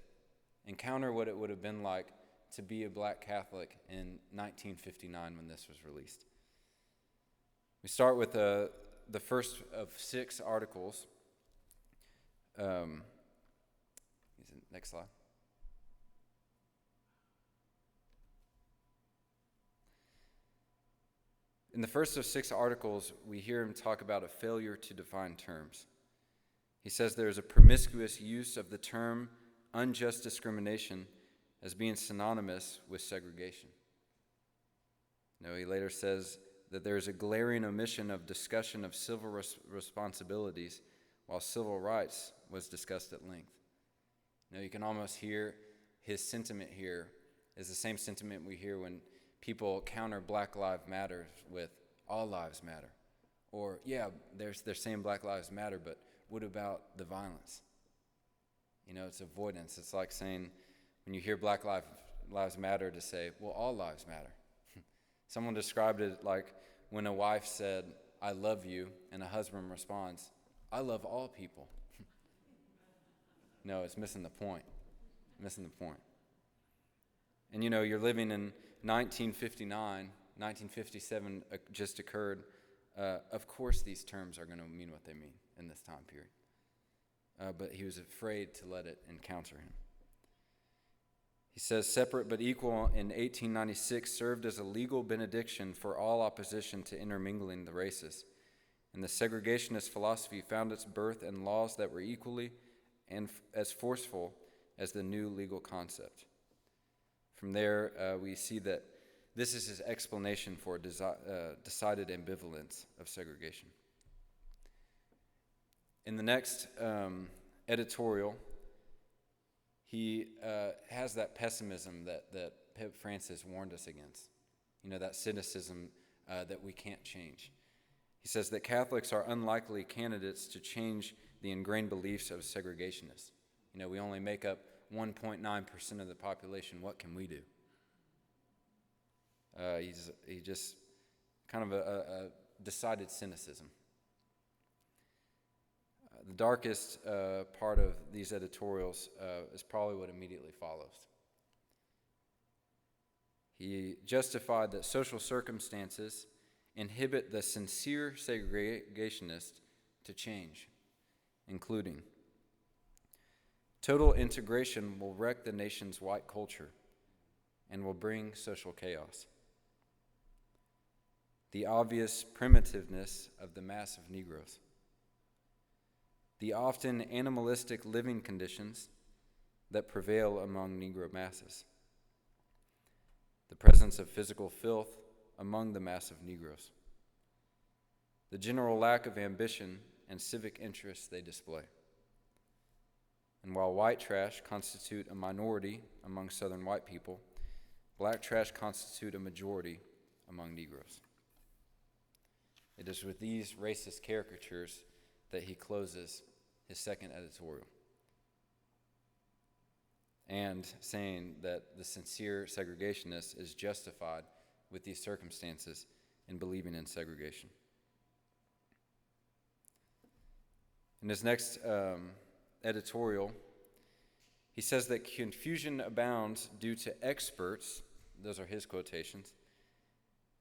Encounter what it would have been like to be a black Catholic in 1959 when this was released. We start with the first of 6 articles. Next slide. In the first of 6 articles, we hear him talk about a failure to define terms. He says there is a promiscuous use of the term unjust discrimination as being synonymous with segregation. He later says that there is a glaring omission of discussion of civil responsibilities while civil rights was discussed at length. You can almost hear his sentiment here is the same sentiment we hear when people counter Black Lives Matter with all lives matter. Or, yeah, they're saying Black Lives Matter, but what about the violence? It's avoidance. It's like saying, when you hear Black Lives Matter, to say, well, all lives matter. Someone described it like when a wife said, I love you, and a husband responds, I love all people. No, it's missing the point. And you're living in 1959, 1957 just occurred. Of course these terms are going to mean what they mean in this time period. But he was afraid to let it encounter him. He says, separate but equal in 1896 served as a legal benediction for all opposition to intermingling the races. And the segregationist philosophy found its birth in laws that were equally and as forceful as the new legal concept. From there, we see that this is his explanation for decided ambivalence of segregation. In the next editorial, he has that pessimism that Pope Francis warned us against, that cynicism that we can't change. He says that Catholics are unlikely candidates to change the ingrained beliefs of segregationists. We only make up 1.9% of the population. What can we do? He just kind of a decided cynicism. The darkest part of these editorials is probably what immediately follows. He justified that social circumstances inhibit the sincere segregationist to change, including total integration will wreck the nation's white culture and will bring social chaos. The obvious primitiveness of the mass of Negroes. The often animalistic living conditions that prevail among Negro masses. The presence of physical filth among the mass of Negroes. The general lack of ambition and civic interest they display. And while white trash constitute a minority among Southern white people, black trash constitute a majority among Negroes. It is with these racist caricatures that he closes his second editorial, and saying that the sincere segregationist is justified with these circumstances in believing in segregation. In his next editorial, he says that confusion abounds due to experts, those are his quotations,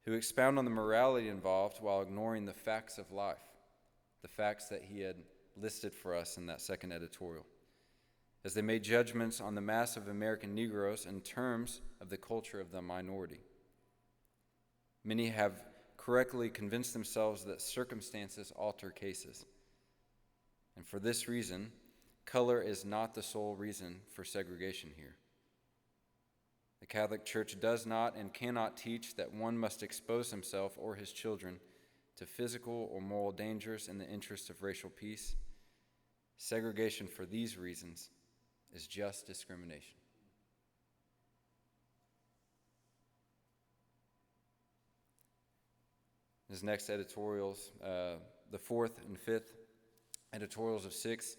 who expound on the morality involved while ignoring the facts of life, the facts that he had listed for us in that second editorial, as they made judgments on the mass of American Negroes in terms of the culture of the minority. Many have correctly convinced themselves that circumstances alter cases. And for this reason, color is not the sole reason for segregation here. The Catholic Church does not and cannot teach that one must expose himself or his children to physical or moral dangers in the interest of racial peace. Segregation for these reasons is just discrimination. His next editorials, the fourth and fifth editorials of 6,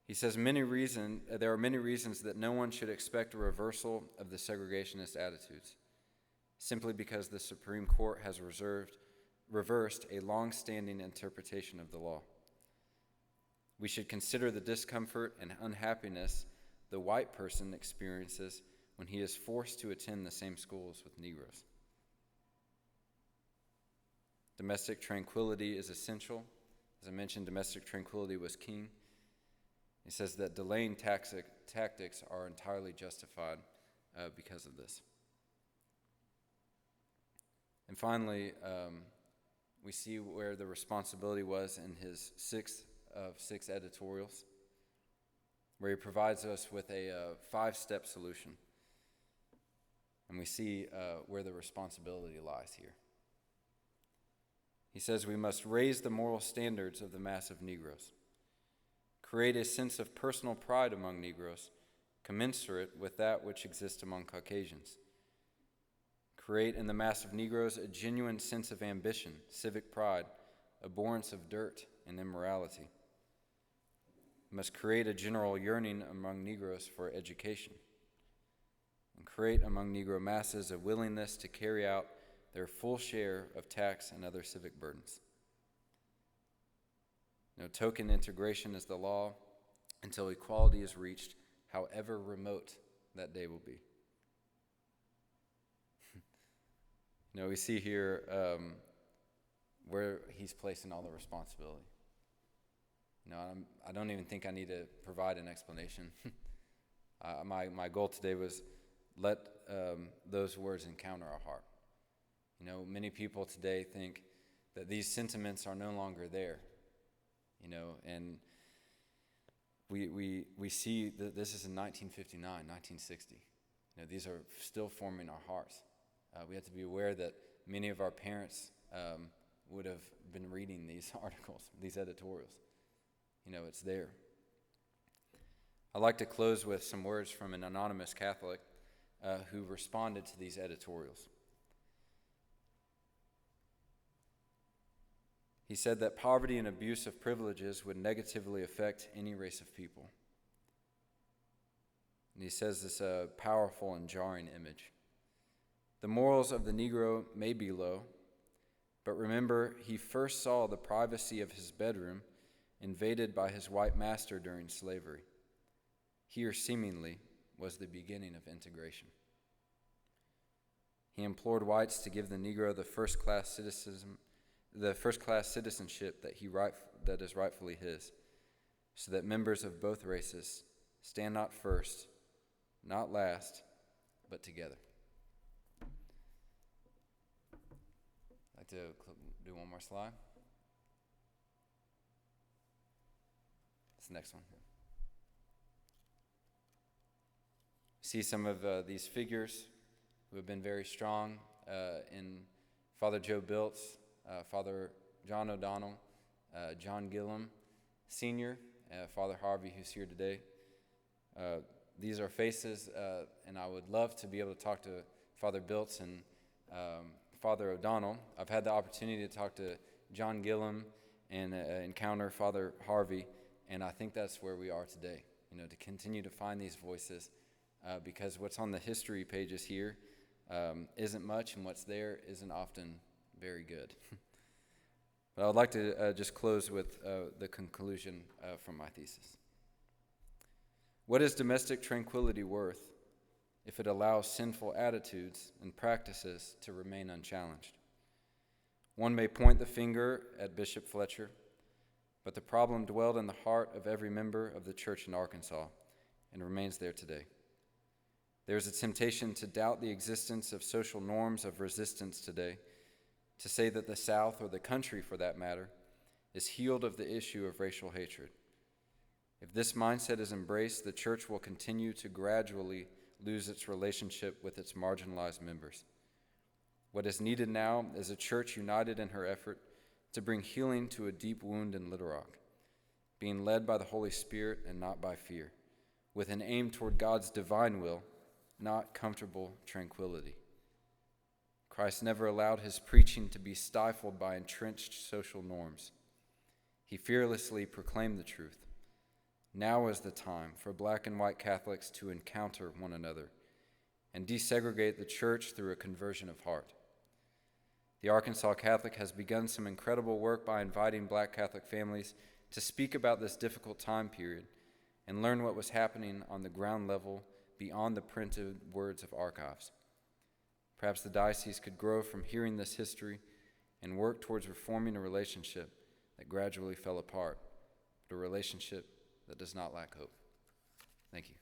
he says there are many reasons that no one should expect a reversal of the segregationist attitudes, simply because the Supreme Court has reversed a long-standing interpretation of the law. We should consider the discomfort and unhappiness the white person experiences when he is forced to attend the same schools with Negroes. Domestic tranquility is essential. As I mentioned, domestic tranquility was king. He says that delaying tactics are entirely justified because of this. And finally, we see where the responsibility was in his 6th of 6 editorials, where he provides us with a 5-step solution. And we see where the responsibility lies here. He says we must raise the moral standards of the mass of Negroes, create a sense of personal pride among Negroes, commensurate with that which exists among Caucasians, create in the mass of Negroes a genuine sense of ambition, civic pride, abhorrence of dirt and immorality. We must create a general yearning among Negroes for education, and create among Negro masses a willingness to carry out their full share of tax and other civic burdens. No token integration is the law until equality is reached, however remote that day will be. We see here where he's placing all the responsibility. I don't even think I need to provide an explanation. My goal today was let those words encounter our heart. Many people today think that these sentiments are no longer there, and we see that this is in 1959, 1960. These are still forming our hearts. We have to be aware that many of our parents would have been reading these articles, these editorials. It's there. I'd like to close with some words from an anonymous Catholic who responded to these editorials. He said that poverty and abuse of privileges would negatively affect any race of people. And he says this powerful and jarring image. The morals of the Negro may be low, but remember, he first saw the privacy of his bedroom invaded by his white master during slavery. Here, seemingly, was the beginning of integration. He implored whites to give the Negro the first-class citizenship that is rightfully his, so that members of both races stand not first, not last, but together. I'd like to do one more slide. This next one. See some of these figures who have been very strong in Father Joe Biltz, Father John O'Donnell, John Gillum Sr., Father Harvey, who's here today. These are faces, and I would love to be able to talk to Father Biltz and Father O'Donnell. I've had the opportunity to talk to John Gillum and encounter Father Harvey, and I think that's where we are today, to continue to find these voices, because what's on the history pages here isn't much, and what's there isn't often very good. But I would like to just close with the conclusion from my thesis. What is domestic tranquility worth if it allows sinful attitudes and practices to remain unchallenged? One may point the finger at Bishop Fletcher, but the problem dwelled in the heart of every member of the church in Arkansas and remains there today. There is a temptation to doubt the existence of social norms of resistance today, to say that the South, or the country for that matter, is healed of the issue of racial hatred. If this mindset is embraced, the church will continue to gradually lose its relationship with its marginalized members. What is needed now is a church united in her effort to bring healing to a deep wound in Little Rock, being led by the Holy Spirit and not by fear, with an aim toward God's divine will, not comfortable tranquility. Christ never allowed his preaching to be stifled by entrenched social norms. He fearlessly proclaimed the truth. Now is the time for black and white Catholics to encounter one another and desegregate the church through a conversion of heart. The Arkansas Catholic has begun some incredible work by inviting black Catholic families to speak about this difficult time period and learn what was happening on the ground level beyond the printed words of archives. Perhaps the diocese could grow from hearing this history and work towards reforming a relationship that gradually fell apart, but a relationship that does not lack hope. Thank you.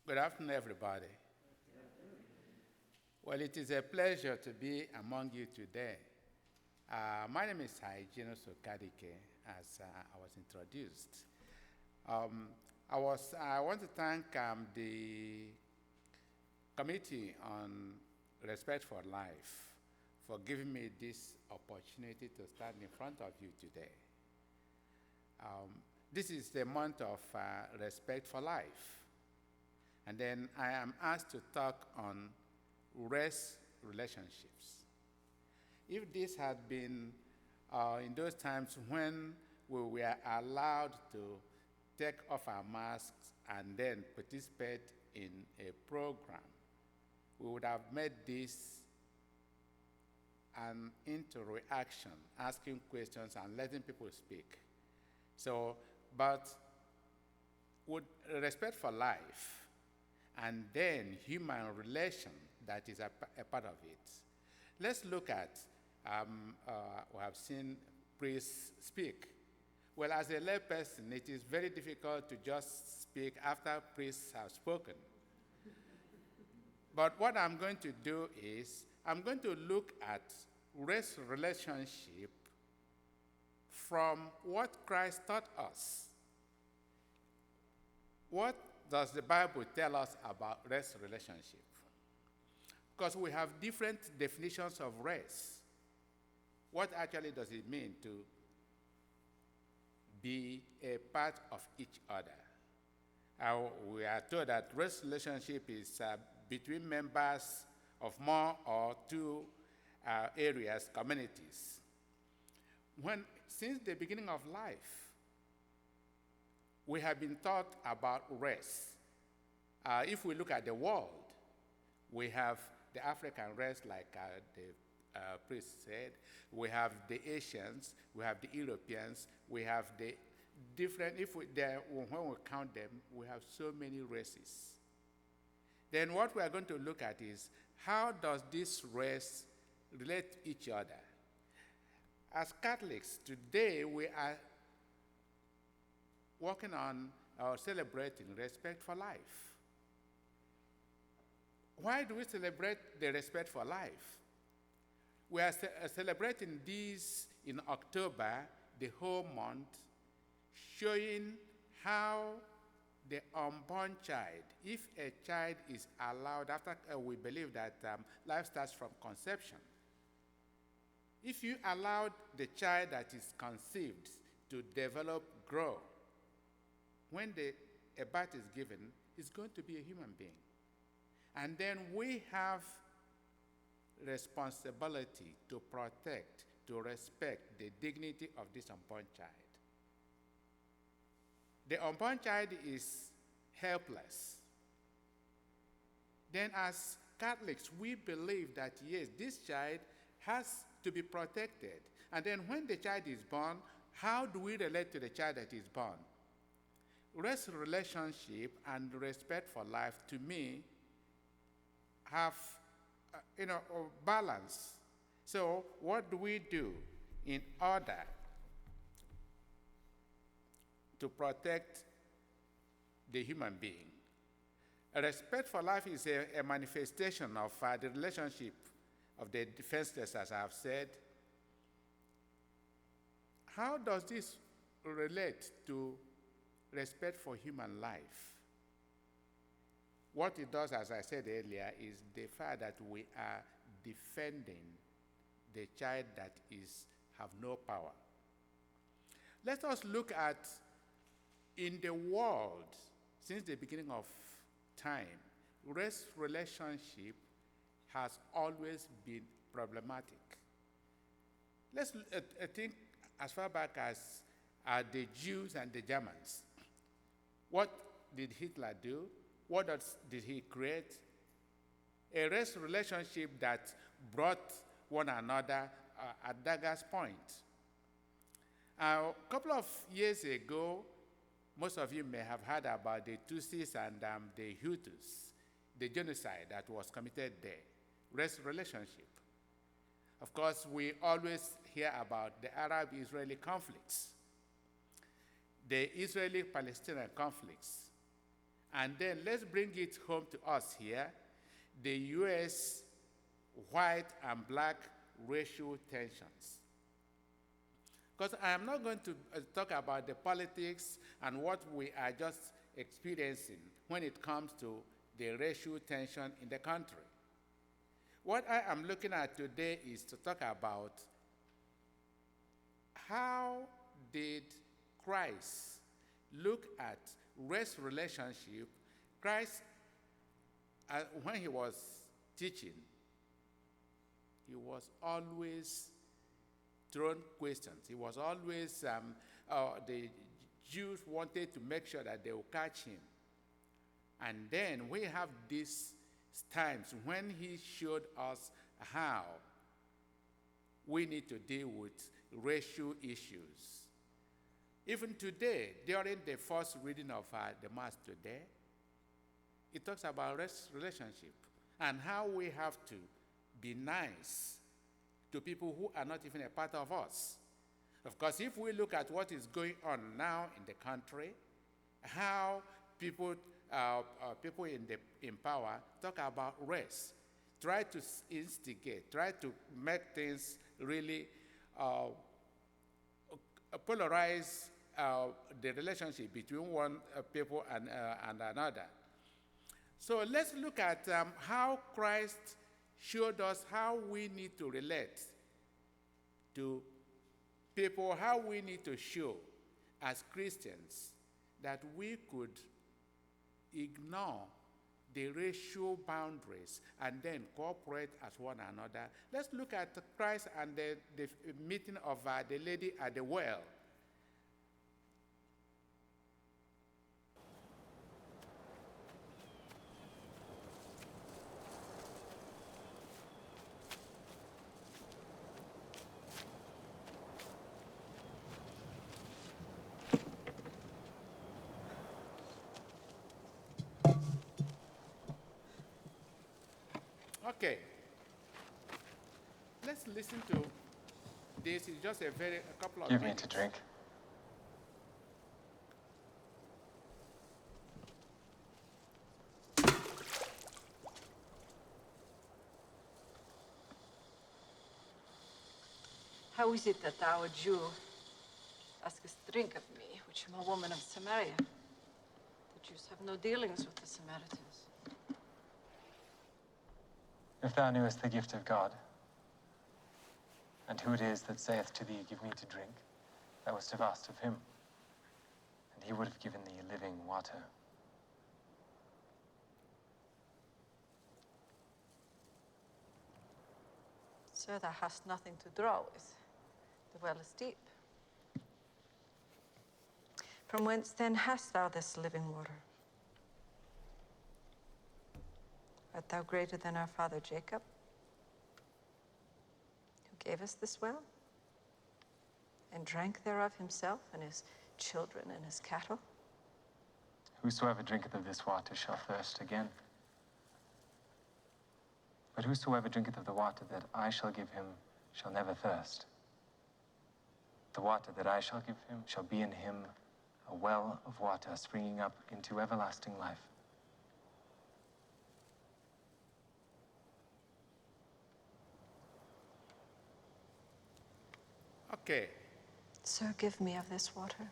Good afternoon, everybody. Well, it is a pleasure to be among you today. My name is Haijino Sokadike, as I was introduced. I want to thank the Committee on Respect for Life for giving me this opportunity to stand in front of you today. This is the month of Respect for Life. And then I am asked to talk on race relationships. If this had been in those times when we were allowed to take off our masks and then participate in a program, we would have made this an interaction, asking questions and letting people speak. So, but with respect for life, and then human relation that is a part of it. Let's look at, we have seen priests speak. Well, as a layperson, it is very difficult to just speak after priests have spoken. But what I'm going to do is, I'm going to look at race relationship from what Christ taught us. What does the Bible tell us about race relationship? Because we have different definitions of race. What actually does it mean to be a part of each other? We are told that race relationship is between members of more or two areas, communities. Since the beginning of life, we have been taught about race. If we look at the world, we have the African race, like the priest said. We have the Asians, we have the Europeans, we have the different, when we count them, we have so many races. Then what we are going to look at is, how does this race relate to each other? As Catholics, today we are working on or celebrating respect for life. Why do we celebrate the respect for life? We are celebrating this in October, the whole month, showing how the unborn child, if a child is allowed, after we believe that life starts from conception, if you allow the child that is conceived to develop, grow, when a birth is given, it's going to be a human being. And then we have responsibility to protect, to respect the dignity of this unborn child. The unborn child is helpless. Then as Catholics, we believe that yes, this child has to be protected. And then when the child is born, how do we relate to the child that is born? Race relationship and respect for life, to me, have a balance. So what do we do in order to protect the human being? A respect for life is a manifestation of the relationship of the defenseless, as I have said. How does this relate to respect for human life? What it does, as I said earlier, is the fact that we are defending the child that have no power. Let us look at, in the world, since the beginning of time, race relationship has always been problematic. Let's think as far back as the Jews and the Germans. What did Hitler do? What did he create? A race relationship that brought one another at dagger's point. A couple of years ago, most of you may have heard about the Tutsis and the Hutus, the genocide that was committed there, race relationship. Of course, we always hear about the Arab-Israeli conflicts, the Israeli-Palestinian conflicts. And then let's bring it home to us here, the U.S. white and black racial tensions. Because I am not going to talk about the politics and what we are just experiencing when it comes to the racial tension in the country. What I am looking at today is to talk about how did Christ look at race relationship. Christ, when he was teaching, he was always throwing questions. He was always, the Jews wanted to make sure that they would catch him. And then we have these times when he showed us how we need to deal with racial issues. Even today, during the first reading of the Mass today, it talks about race relationship and how we have to be nice to people who are not even a part of us. Of course, if we look at what is going on now in the country, how people in power talk about race, try to instigate, try to make things really polarize the relationship between one people and another. So let's look at how Christ showed us how we need to relate to people, how we need to show as Christians that we could ignore the racial boundaries and then cooperate as one another. Let's look at Christ and the meeting of the lady at the well. Okay, let's listen to this. It's just a couple of Give me minutes. to drink. How is it that thou, a Jew, askest drink of me which am a woman of Samaria. The Jews have no dealings with the Samaritans. If thou knewest the gift of God, and who it is that saith to thee, Give me to drink, thou wouldst have asked of him, and he would have given thee living water. Sir, thou hast nothing to draw with. The well is deep. From whence then hast thou this living water? Art thou greater than our father Jacob, who gave us this well, and drank thereof himself, and his children, and his cattle? Whosoever drinketh of this water shall thirst again. But whosoever drinketh of the water that I shall give him shall never thirst. The water that I shall give him shall be in him a well of water springing up into everlasting life. Okay. Sir, give me of this water,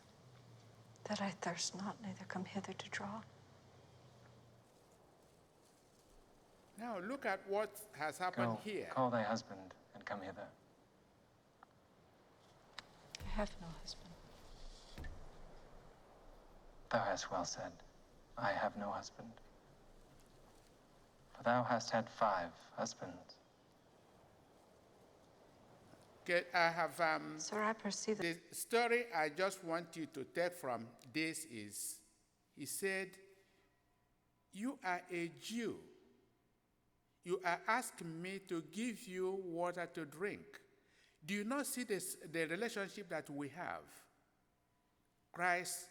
that I thirst not, neither come hither to draw. Now look at what has happened Go, here. call thy husband, and come hither. I have no husband. Thou hast well said, I have no husband. For thou hast had 5 husbands. Okay, I have Sir, I perceive that the story I just want you to take from this is, he said, you are a Jew. You are asking me to give you water to drink. Do you not see the relationship that we have? Christ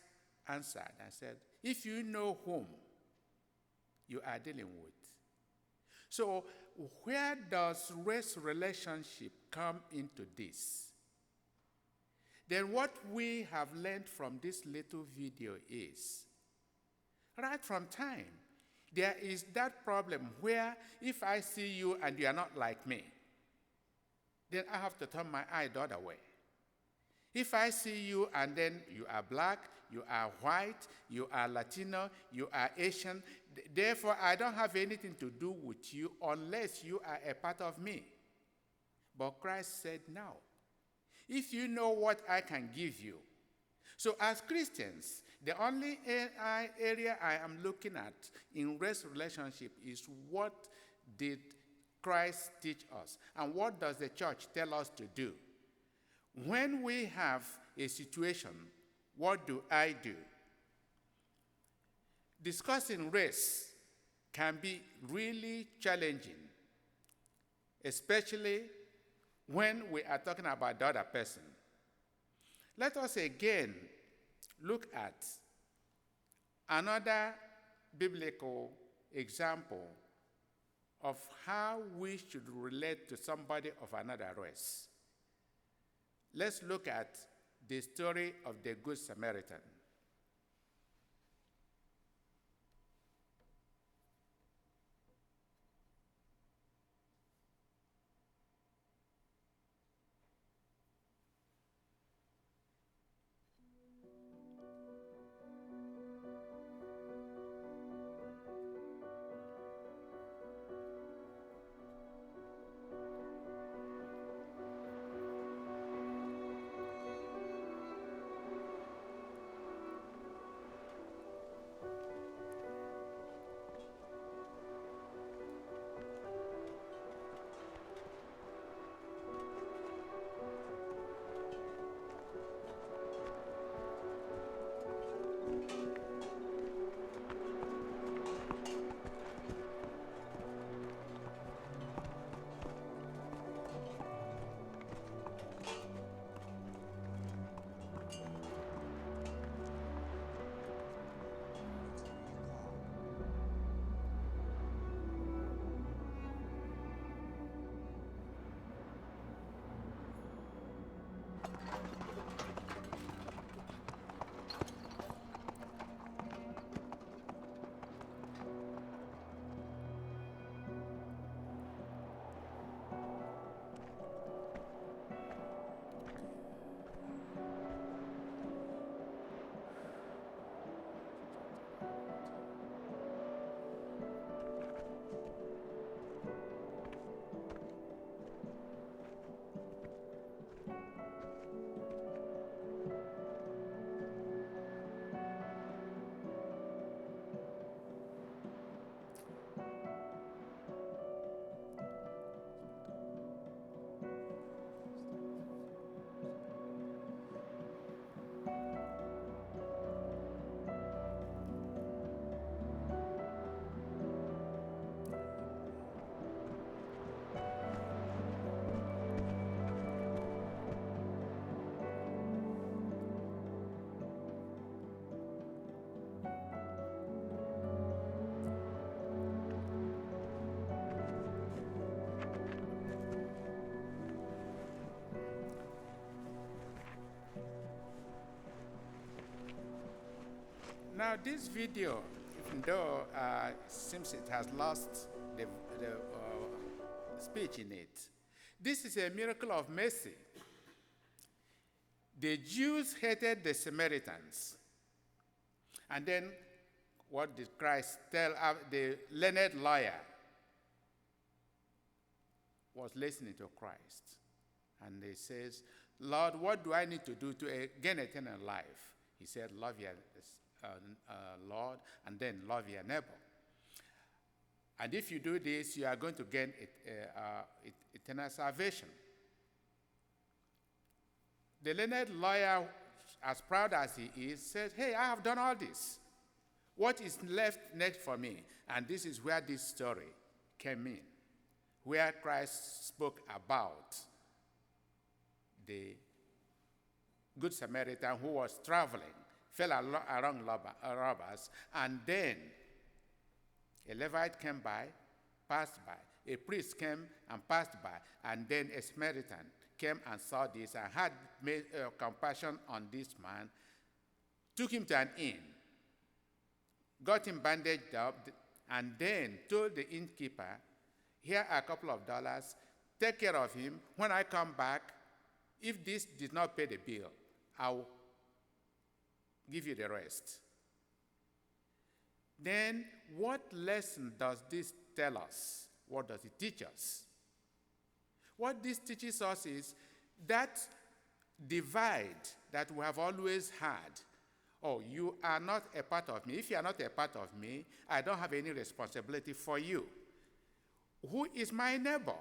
answered and said, if you know whom you are dealing with. So where does race relationship come into this? Then what we have learned from this little video is, right from time, there is that problem where if I see you and you are not like me, then I have to turn my eye the other way. If I see you and then you are black, you are white, you are Latino, you are Asian, therefore I don't have anything to do with you unless you are a part of me. But Christ said, no. If you know what I can give you. So as Christians, the only area I am looking at in race relationship is what did Christ teach us? And what does the church tell us to do? When we have a situation, what do I do? Discussing race can be really challenging, especially when we are talking about the other person. Let us again look at another biblical example of how we should relate to somebody of another race. Let's look at the story of the Good Samaritan. Now, this video, even though it seems it has lost the speech in it, this is a miracle of mercy. The Jews hated the Samaritans. And then, what did Christ tell the learned lawyer? Was listening to Christ. And he says, Lord, what do I need to do to gain eternal life? He said, love your Lord, and then love your neighbor. And if you do this, you are going to gain eternal salvation. The learned lawyer, as proud as he is, says, hey, I have done all this. What is left next for me? And this is where this story came in, where Christ spoke about the Good Samaritan who was traveling, fell around robbers, and then a Levite came by, passed by, a priest came and passed by, and then a Samaritan came and saw this and had made compassion on this man, took him to an inn, got him bandaged up, and then told the innkeeper, here are a couple of dollars, take care of him. When I come back, if this did not pay the bill, I'll give you the rest. Then what lesson does this tell us? What does it teach us? What this teaches us is that divide that we have always had. Oh, you are not a part of me. If you are not a part of me, I don't have any responsibility for you. Who is my neighbor?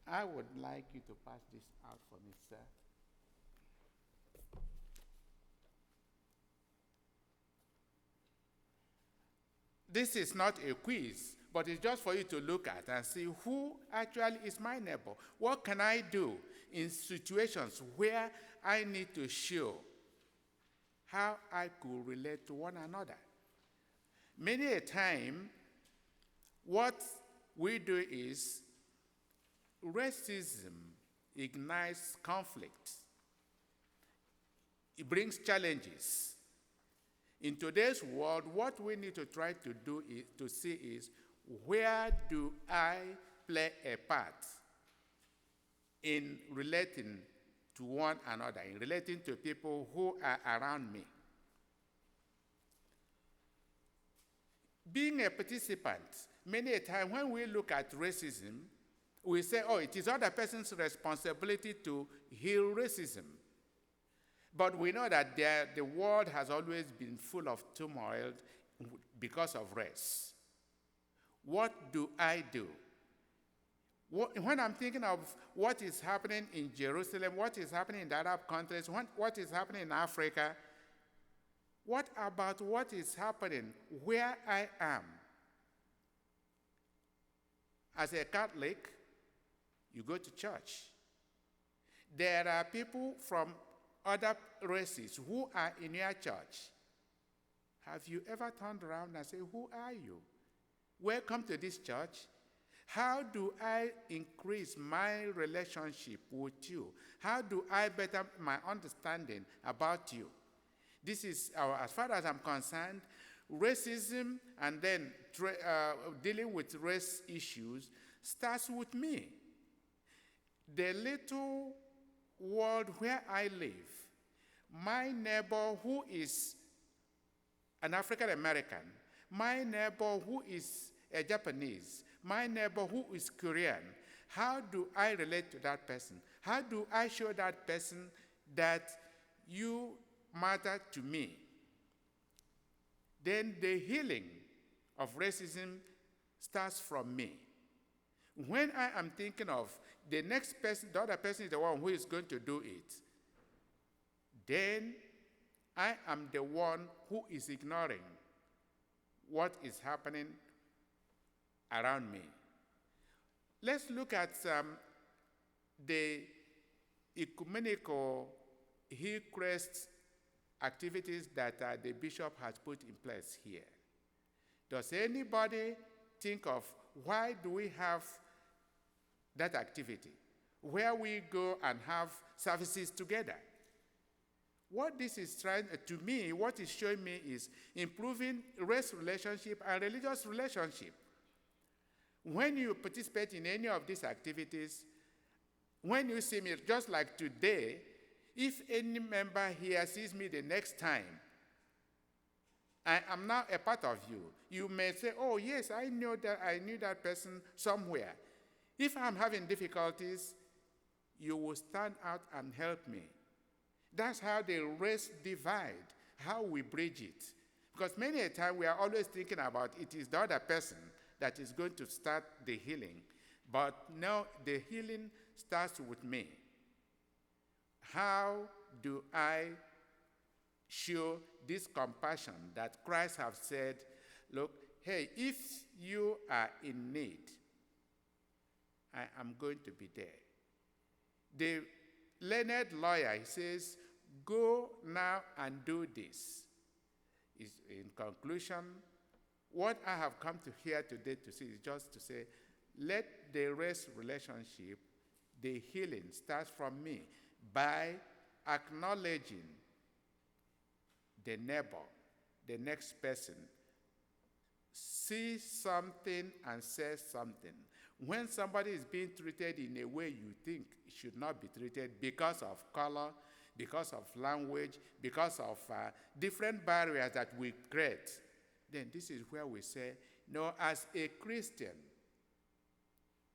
I would like you to pass this out for me, sir. This is not a quiz, but it's just for you to look at and see who actually is my neighbor. What can I do in situations where I need to show how I could relate to one another? Many a time, what we do is racism ignites conflict. It brings challenges. In today's world, what we need to try to do is to see is, where do I play a part in relating to one another, in relating to people who are around me? Being a participant, many a time when we look at racism, we say, oh, it is other person's responsibility to heal racism. But we know that the world has always been full of turmoil because of race. What do I do? When I'm thinking of what is happening in Jerusalem, what is happening in the Arab countries, what is happening in Africa, what about what is happening where I am? As a Catholic, you go to church. There are people from other races who are in your church. Have you ever turned around and said, who are you? Welcome to this church. How do I increase my relationship with you? How do I better my understanding about you? This is, as far as I'm concerned, racism and then dealing with race issues starts with me. The little world where I live, my neighbor who is an African American, my neighbor who is a Japanese, my neighbor who is Korean, how do I relate to that person? How do I show that person that you matter to me? Then the healing of racism starts from me. When I am thinking of the next person, the other person is the one who is going to do it, then I am the one who is ignoring what is happening around me. Let's look at the ecumenical Hillcrest activities that the bishop has put in place here. Does anybody think of why do we have that activity, where we go and have services together? What this is trying to me, what it's showing me is improving race relationship and religious relationship. When you participate in any of these activities, when you see me, just like today, if any member here sees me the next time, I am now a part of you. You may say, oh yes, I knew that person somewhere. If I'm having difficulties, you will stand out and help me. That's how the race divide, how we bridge it. Because many a time we are always thinking about it is the other person that is going to start the healing. But no, the healing starts with me. How do I show this compassion that Christ has said, look, hey, if you are in need, I am going to be there. The learned lawyer, he says, go now and do this. In conclusion, what I have come to here today to see is just to say, let the race relationship, the healing starts from me by acknowledging the neighbor, the next person, see something and say something. When somebody is being treated in a way you think it should not be treated because of color, because of language, because of different barriers that we create, then this is where we say, no, as a Christian,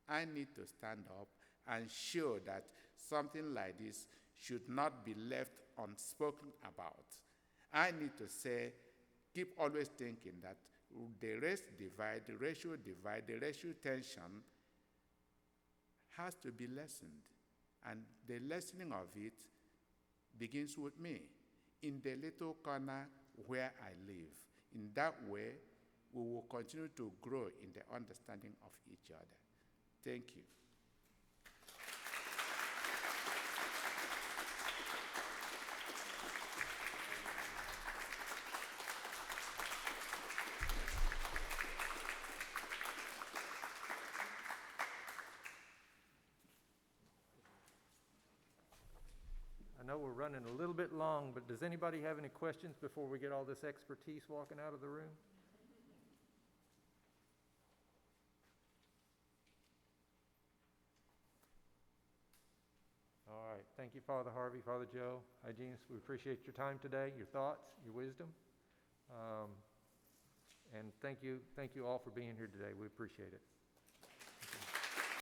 I need to stand up and show that something like this should not be left unspoken about. I need to say, keep always thinking that the race divide, the racial divide, the racial tension has to be lessened. And the lessening of it begins with me, in the little corner where I live. In that way, we will continue to grow in the understanding of each other. Thank you. I know we're running a little bit long, but does anybody have any questions before we get all this expertise walking out of the room? All right. Thank you, Father Harvey, Father Joe, Hygienist. We appreciate your time today, your thoughts, your wisdom. And thank you all for being here today. We appreciate it.